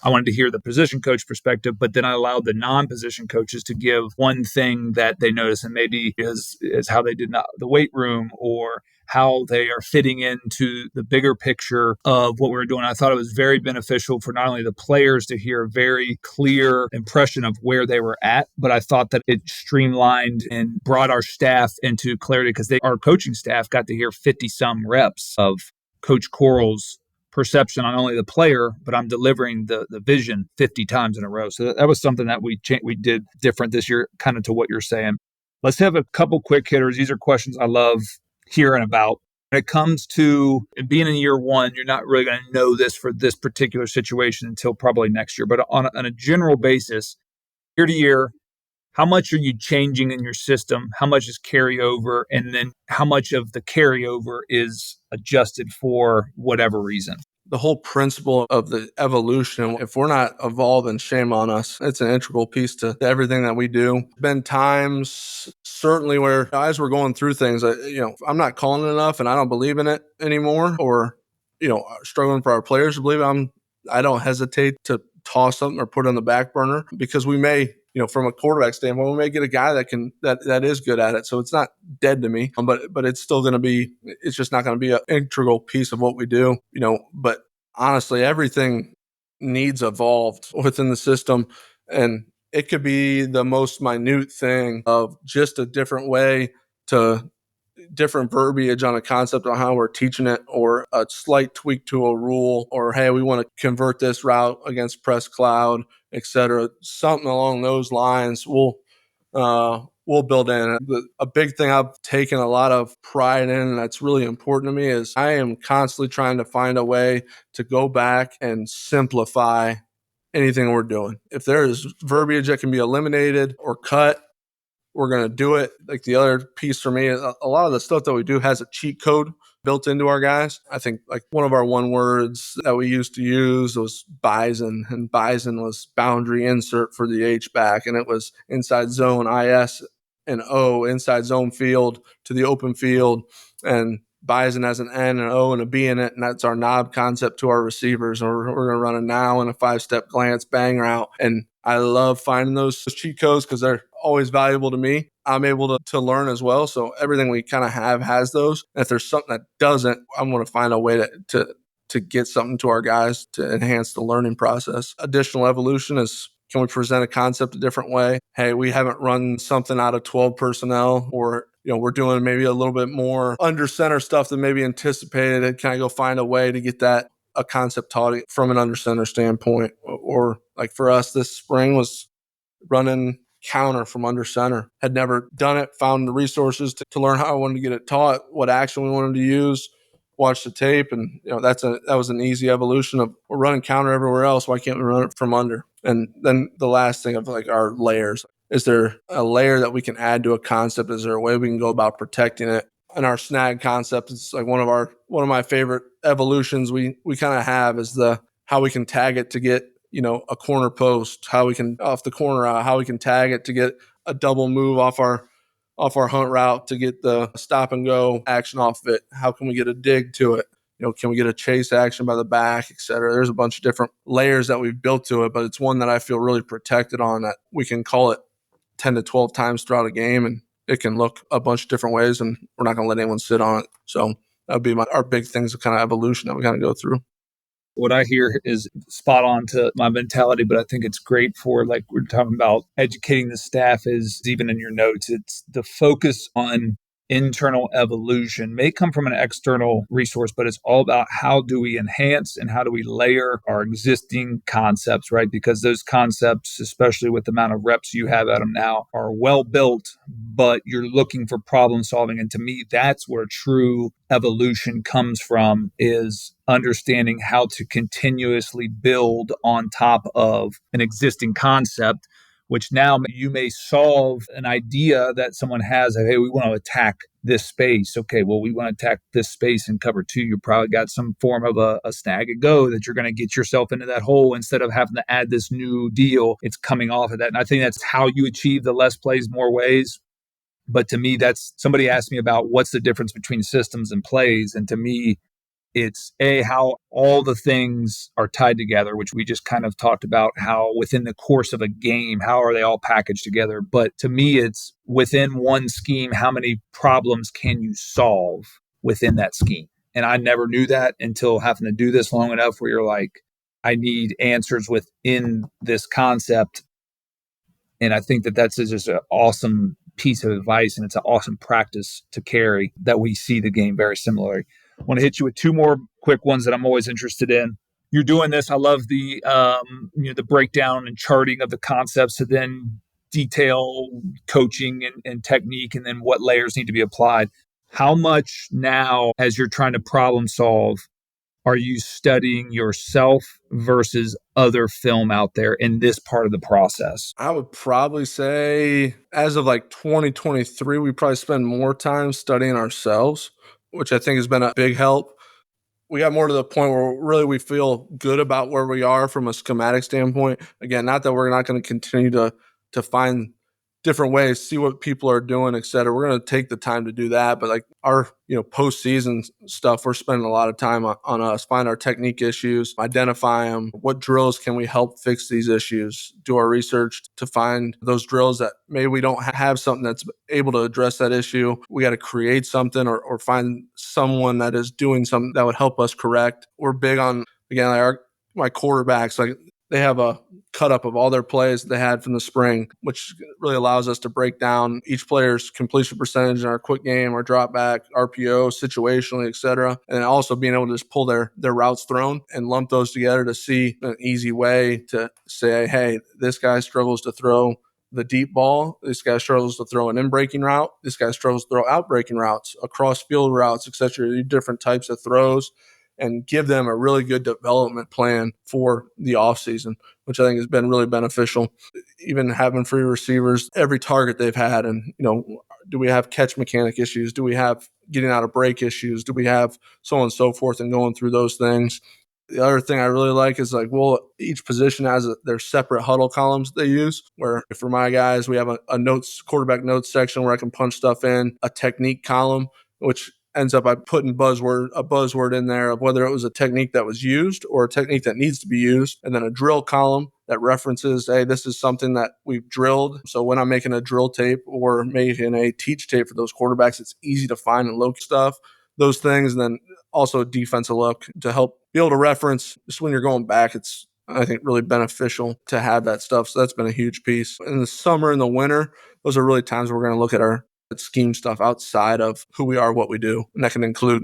I wanted to hear the position coach perspective, but then I allowed the non-position coaches to give one thing that they notice, and maybe is how they did not the weight room, or how they are fitting into the bigger picture of what we're doing. I thought it was very beneficial for not only the players to hear a very clear impression of where they were at, but I thought that it streamlined and brought our staff into clarity, because our coaching staff got to hear 50-some reps of Coach Corrill's perception on only the player, but I'm delivering the vision 50 times in a row. So that was something that we did different this year, kind of to what you're saying. Let's have a couple quick hitters. These are questions I love hearing about. When it comes to being in year one, you're not really going to know this for this particular situation until probably next year. But on a general basis, year to year, how much are you changing in your system? How much is carryover? And then how much of the carryover is adjusted for whatever reason? the whole principle of the evolution. If we're not evolving, shame on us. It's an integral piece to everything that we do. Been times certainly where as we're going through things, I'm not calling it enough and I don't believe in it anymore, or, struggling for our players to believe it. I don't hesitate to toss something or put it on the back burner, because we may, from a quarterback standpoint, we may get a guy that is good at it. So it's not dead to me, but it's still going to be, it's just not going to be an integral piece of what we do, but honestly, everything needs evolved within the system. And it could be the most minute thing of just a different way to different verbiage on a concept on how we're teaching it, or a slight tweak to a rule, or, hey, we want to convert this route against press cloud, etc. Something along those lines we'll build in. A big thing I've taken a lot of pride in, and that's really important to me, is I am constantly trying to find a way to go back and simplify anything we're doing. If there is verbiage that can be eliminated or cut, we're going to do it. Like, the other piece for me is a lot of the stuff that we do has a cheat code built into our guys. I think like one of our one words that we used to use was bison, and bison was boundary insert for the H-back, and it was inside zone IS and O, inside zone field to the open field, and bison has an N, an O, and a B in it, and that's our knob concept to our receivers. Or we're going to run a now and a 5-step glance bang route. And I love finding those cheat codes because they're always valuable to me. I'm able to learn as well. So everything we kind of have has those. And if there's something that doesn't, I'm going to find a way to get something to our guys to enhance the learning process. Additional evolution is, can we present a concept a different way? Hey, we haven't run something out of 12 personnel, or we're doing maybe a little bit more under center stuff than maybe anticipated. Can I go find a way to get that a concept taught from an under center standpoint? Or like for us this spring was running counter from under center. Had never done it, found the resources to learn how I wanted to get it taught, what action we wanted to use, watch the tape, and that was an easy evolution of, we're running counter everywhere else, why can't we run it from under? And then the last thing of like our layers. Is there a layer that we can add to a concept? Is there a way we can go about protecting it? And our snag concept is like one of my favorite evolutions we kind of have, is the how we can tag it to get a corner post, how we can off the corner out, how we can tag it to get a double move off our hunt route to get the stop and go action off of it. How can we get a dig to it? Can we get a chase action by the back, et cetera? There's a bunch of different layers that we've built to it, but it's one that I feel really protected on, that we can call it 10 to 12 times throughout a game, and it can look a bunch of different ways, and we're not going to let anyone sit on it. So that would be our big things of kind of evolution that we kind of go through. What I hear is spot on to my mentality, but I think it's great for, like we're talking about, educating the staff. Is even in your notes, it's the focus on internal evolution may come from an external resource, but it's all about how do we enhance and how do we layer our existing concepts, right? Because those concepts, especially with the amount of reps you have at them now, are well built, but you're looking for problem solving. And to me, that's where true evolution comes from, is understanding how to continuously build on top of an existing concept, which now you may solve an idea that someone has of, hey, we want to attack this space. Okay, well, we want to attack this space in cover 2. You probably got some form of a snag and go that you're going to get yourself into that hole instead of having to add this new deal. It's coming off of that. And I think that's how you achieve the less plays, more ways. But to me, that's, somebody asked me about what's the difference between systems and plays. And to me, it's how all the things are tied together, which we just kind of talked about, how within the course of a game, how are they all packaged together? But to me, it's within one scheme, how many problems can you solve within that scheme? And I never knew that until having to do this long enough, where you're like, I need answers within this concept. And I think that that's just an awesome piece of advice, and it's an awesome practice to carry, that we see the game very similarly. I want to hit you with 2 more quick ones that I'm always interested in. You're doing this. I love the the breakdown and charting of the concepts, to then detail coaching and technique, and then what layers need to be applied. How much now, as you're trying to problem solve, are you studying yourself versus other film out there in this part of the process? I would probably say, as of like 2023, we probably spend more time studying ourselves, which I think has been a big help. we got more to the point where really we feel good about where we are from a schematic standpoint. Again, not that we're not going to continue to find different ways, see what people are doing, et cetera. We're going to take the time to do that. But like our, postseason stuff, we're spending a lot of time on us, find our technique issues, identify them. What drills can we help fix these issues? Do our research to find those drills that maybe we don't have something that's able to address that issue. We got to create something or find someone that is doing something that would help us correct. We're big on, again, like my quarterbacks, like they have a cut up of all their plays they had from the spring, which really allows us to break down each player's completion percentage in our quick game, our drop back, RPO, situationally, et cetera. And also being able to just pull their routes thrown and lump those together to see an easy way to say, hey, this guy struggles to throw the deep ball. This guy struggles to throw an in-breaking route. This guy struggles to throw out-breaking routes, across field routes, et cetera, different types of throws, and give them a really good development plan for the offseason, which I think has been really beneficial. Even having free receivers, every target they've had, and, do we have catch mechanic issues? Do we have getting out of break issues? Do we have so on and so forth, and going through those things? The other thing I really like is each position has their separate huddle columns they use, where for my guys, we have a quarterback notes section where I can punch stuff in, a technique column, which ends up by putting a buzzword in there of whether it was a technique that was used or a technique that needs to be used, and then a drill column that references, hey, this is something that we've drilled. So when I'm making a drill tape or making a teach tape for those quarterbacks, it's easy to find and locate stuff, those things. And then also a defensive look to help be able to reference just when you're going back. It's, I think, really beneficial to have that stuff. So that's been a huge piece. In the summer and the winter, those are really times where we're going to look at our scheme stuff outside of who we are, what we do. And that can include,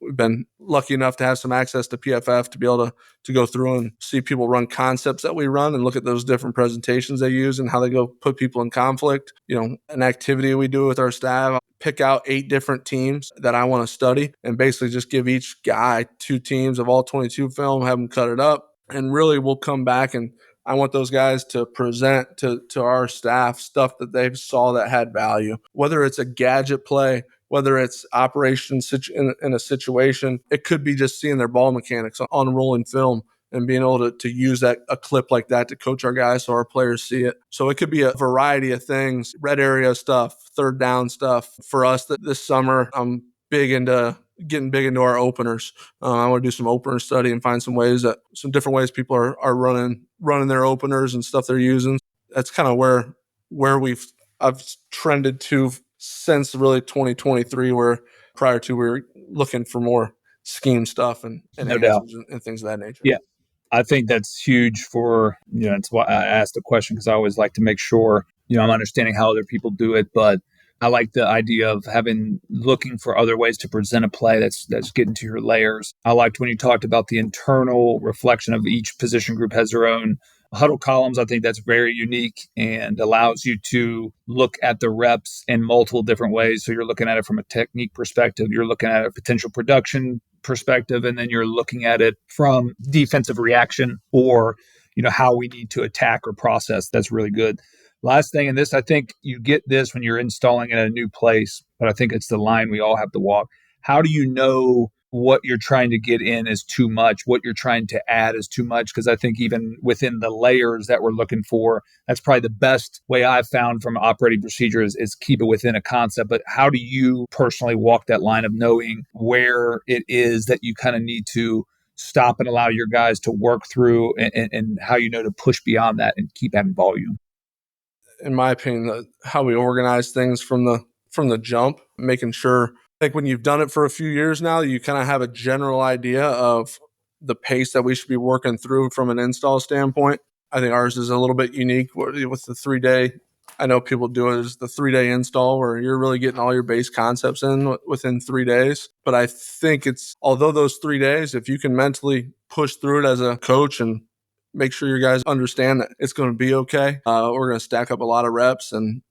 we've been lucky enough to have some access to PFF to be able to go through and see people run concepts that we run and look at those different presentations they use and how they go put people in conflict. An activity we do with our staff, pick out 8 different teams that I want to study and basically just give each guy 2 teams of all 22 film, have them cut it up. And really we'll come back and I want those guys to present to our staff stuff that they saw that had value, whether it's a gadget play, whether it's operations in a situation. It could be just seeing their ball mechanics on rolling film and being able to use a clip like that to coach our guys so our players see it. So it could be a variety of things, red area stuff, third down stuff. For us this summer, I'm getting big into our openers. I want to do some opener study and find some different ways people are running their openers and stuff they're using. That's kind of where I've trended to since really 2023, where prior to we were looking for more scheme stuff and no doubt. And things of that nature. Yeah. I think that's huge for, it's why I asked the question, because I always like to make sure, I'm understanding how other people do it, but I like the idea of looking for other ways to present a play that's getting to your layers. I liked when you talked about the internal reflection of each position group has their own huddle columns. I think that's very unique and allows you to look at the reps in multiple different ways. So you're looking at it from a technique perspective, you're looking at a potential production perspective, and then you're looking at it from defensive reaction or, how we need to attack or process. That's really good. Last thing, and this, I think you get this when you're installing in a new place, but I think it's the line we all have to walk. How do you know what you're trying to get in is too much, what you're trying to add is too much? Because I think even within the layers that we're looking for, that's probably the best way I've found from operating procedures is keep it within a concept. But how do you personally walk that line of knowing where it is that you kind of need to stop and allow your guys to work through, and how you know to push beyond that and keep adding volume? In my opinion, how we organize things from the jump, making sure, like when you've done it for a few years now, you kind of have a general idea of the pace that we should be working through from an install standpoint. I think ours is a little bit unique with the 3-day. I know people do it as the 3-day install where you're really getting all your base concepts in within 3 days. But I think although those 3 days, if you can mentally push through it as a coach and make sure your guys understand that it's going to be okay. We're going to stack up a lot of reps, and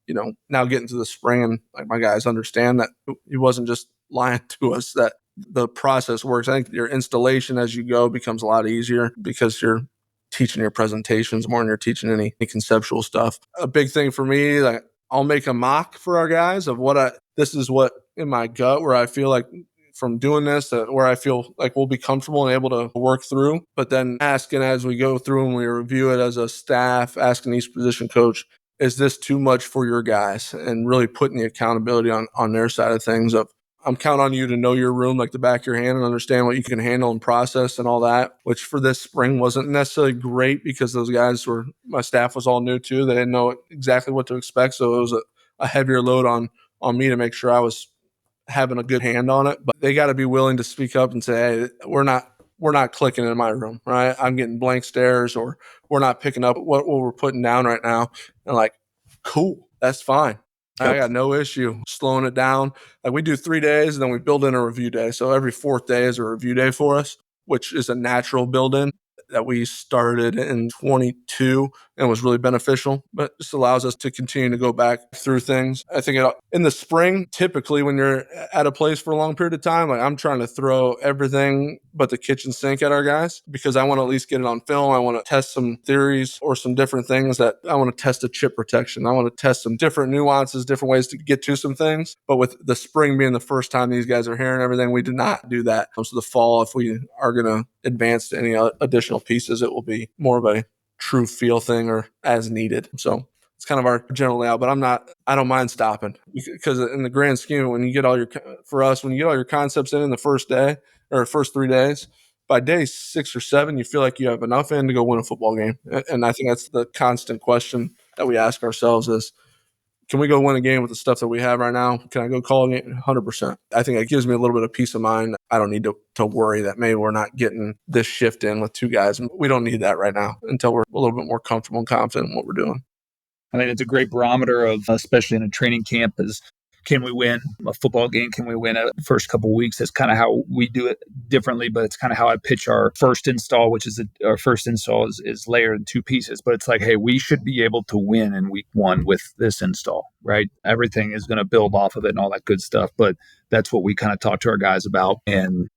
now getting to the spring, and like my guys understand that he wasn't just lying to us, that the process works. I think your installation as you go becomes a lot easier because you're teaching your presentations more than you're teaching any conceptual stuff. A big thing for me, like I'll make a mock for our guys of this is what in my gut where I feel like from doing this where I feel like we'll be comfortable and able to work through. But then asking as we go through and we review it as a staff, asking each position coach, is this too much for your guys? And really putting the accountability on their side of things of, I'm counting on you to know your room like the back of your hand and understand what you can handle and process and all that, which for this spring wasn't necessarily great because those guys my staff was all new too. They didn't know exactly what to expect. So it was a heavier load on me to make sure I was having a good hand on it. But they got to be willing to speak up and say, hey, we're not clicking in my room, right? I'm getting blank stares, or we're not picking up what we're putting down right now. And like, cool, that's fine. I got no issue slowing it down. Like we do 3 days and then we build in a review day. So every 4th day is a review day for us, which is a natural build-in that we started in 22 and was really beneficial, but just allows us to continue to go back through things. I think in the spring, typically when you're at a place for a long period of time, like I'm trying to throw everything but the kitchen sink at our guys because I want to at least get it on film. I want to test some theories or some different things that I want to test a chip protection. I want to test some different nuances, different ways to get to some things. But with the spring being the first time these guys are hearing everything, we did not do that. So the fall, if we are going to advance to any additional pieces, it will be more of a true feel thing or as needed. So it's kind of our general layout, but I don't mind stopping because in the grand scheme, when you get all your concepts in the first day or first 3 days, by day 6 or 7, you feel like you have enough in to go win a football game. And I think that's the constant question that we ask ourselves is, can we go win a game with the stuff that we have right now? Can I go call a game? 100%. I think it gives me a little bit of peace of mind. I don't need to worry that maybe we're not getting this shift in with 2 guys. We don't need that right now until we're a little bit more comfortable and confident in what we're doing. I think it's a great barometer of, especially in a training camp, is can we win a football game? Can we win a first couple of weeks? That's kind of how we do it differently, but it's kind of how I pitch our first install, which is our first install is layered in 2 pieces. But it's like, hey, we should be able to win in week 1 with this install, right? Everything is going to build off of it and all that good stuff. But that's what we kind of talk to our guys about. And,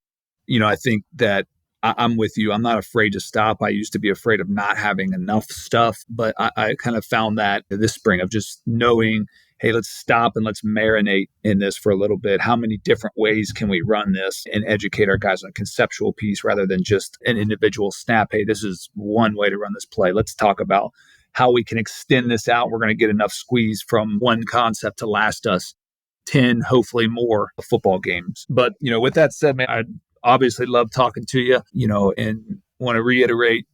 I think that I'm with you. I'm not afraid to stop. I used to be afraid of not having enough stuff, but I kind of found that this spring of just knowing, hey, let's stop and let's marinate in this for a little bit. How many different ways can we run this and educate our guys on a conceptual piece rather than just an individual snap? Hey, this is one way to run this play. Let's talk about how we can extend this out. We're going to get enough squeeze from one concept to last us 10, hopefully more football games. But, with that said, man, I obviously love talking to you, and want to reiterate,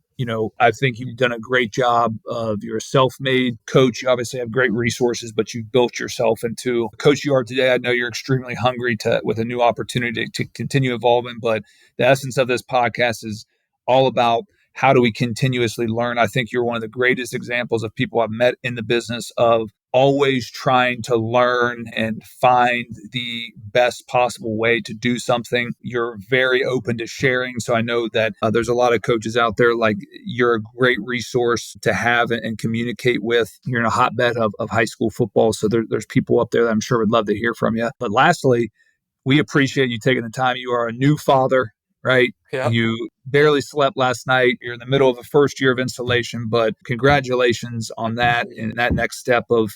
I think you've done a great job you're a self-made coach. You obviously have great resources, but you've built yourself into the coach you are today. I know you're extremely hungry with a new opportunity to continue evolving, but the essence of this podcast is all about how do we continuously learn. I think you're one of the greatest examples of people I've met in the business of always trying to learn and find the best possible way to do something. You're very open to sharing. So I know that there's a lot of coaches out there, like you're a great resource to have and communicate with. You're in a hotbed of high school football. So there's people up there that I'm sure would love to hear from you. But lastly, we appreciate you taking the time. You are a new father, right? Yeah. You barely slept last night. You're in the middle of the first year of installation, but congratulations on that and that next step of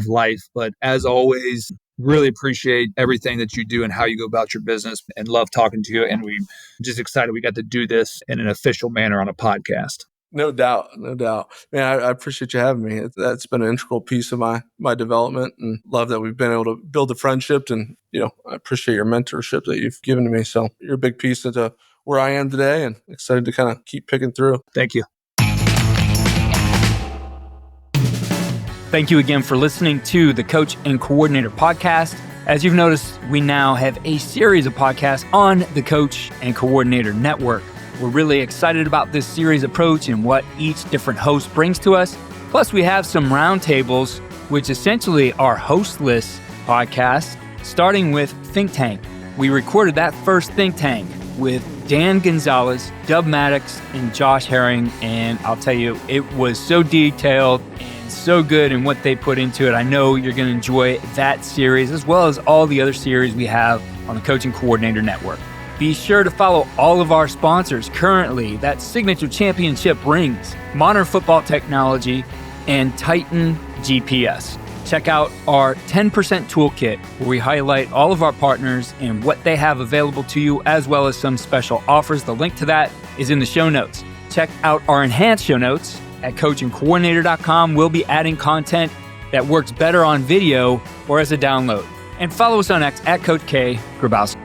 life. But as always, really appreciate everything that you do and how you go about your business, and love talking to you. And we're just excited we got to do this in an official manner on a podcast. No doubt. Man, I appreciate you having me. That's been an integral piece of my development, and love that we've been able to build a friendship. And, I appreciate your mentorship that you've given to me. So you're a big piece into where I am today, and excited to kind of keep picking through. Thank you. Thank you again for listening to the Coach and Coordinator podcast. As you've noticed, we now have a series of podcasts on the Coach and Coordinator Network. We're really excited about this series approach and what each different host brings to us. Plus, we have some roundtables, which essentially are hostless podcasts, starting with Think Tank. We recorded that first Think Tank with Dan Gonzalez, Dub Maddox, and Josh Herring, and I'll tell you, it was so detailed and so good in what they put into it. I know you're going to enjoy that series as well as all the other series we have on the Coach and Coordinator Network. Be sure to follow all of our sponsors currently, that Signature Championship Rings, Modern Football Technology, and Titan GPS. check out our 10% toolkit, where we highlight all of our partners and what they have available to you, as well as some special offers. The link to that is in the show notes. Check out our enhanced show notes at coachandcoordinator.com. We'll be adding content that works better on video or as a download. And follow us on X at Coach K Grabowski.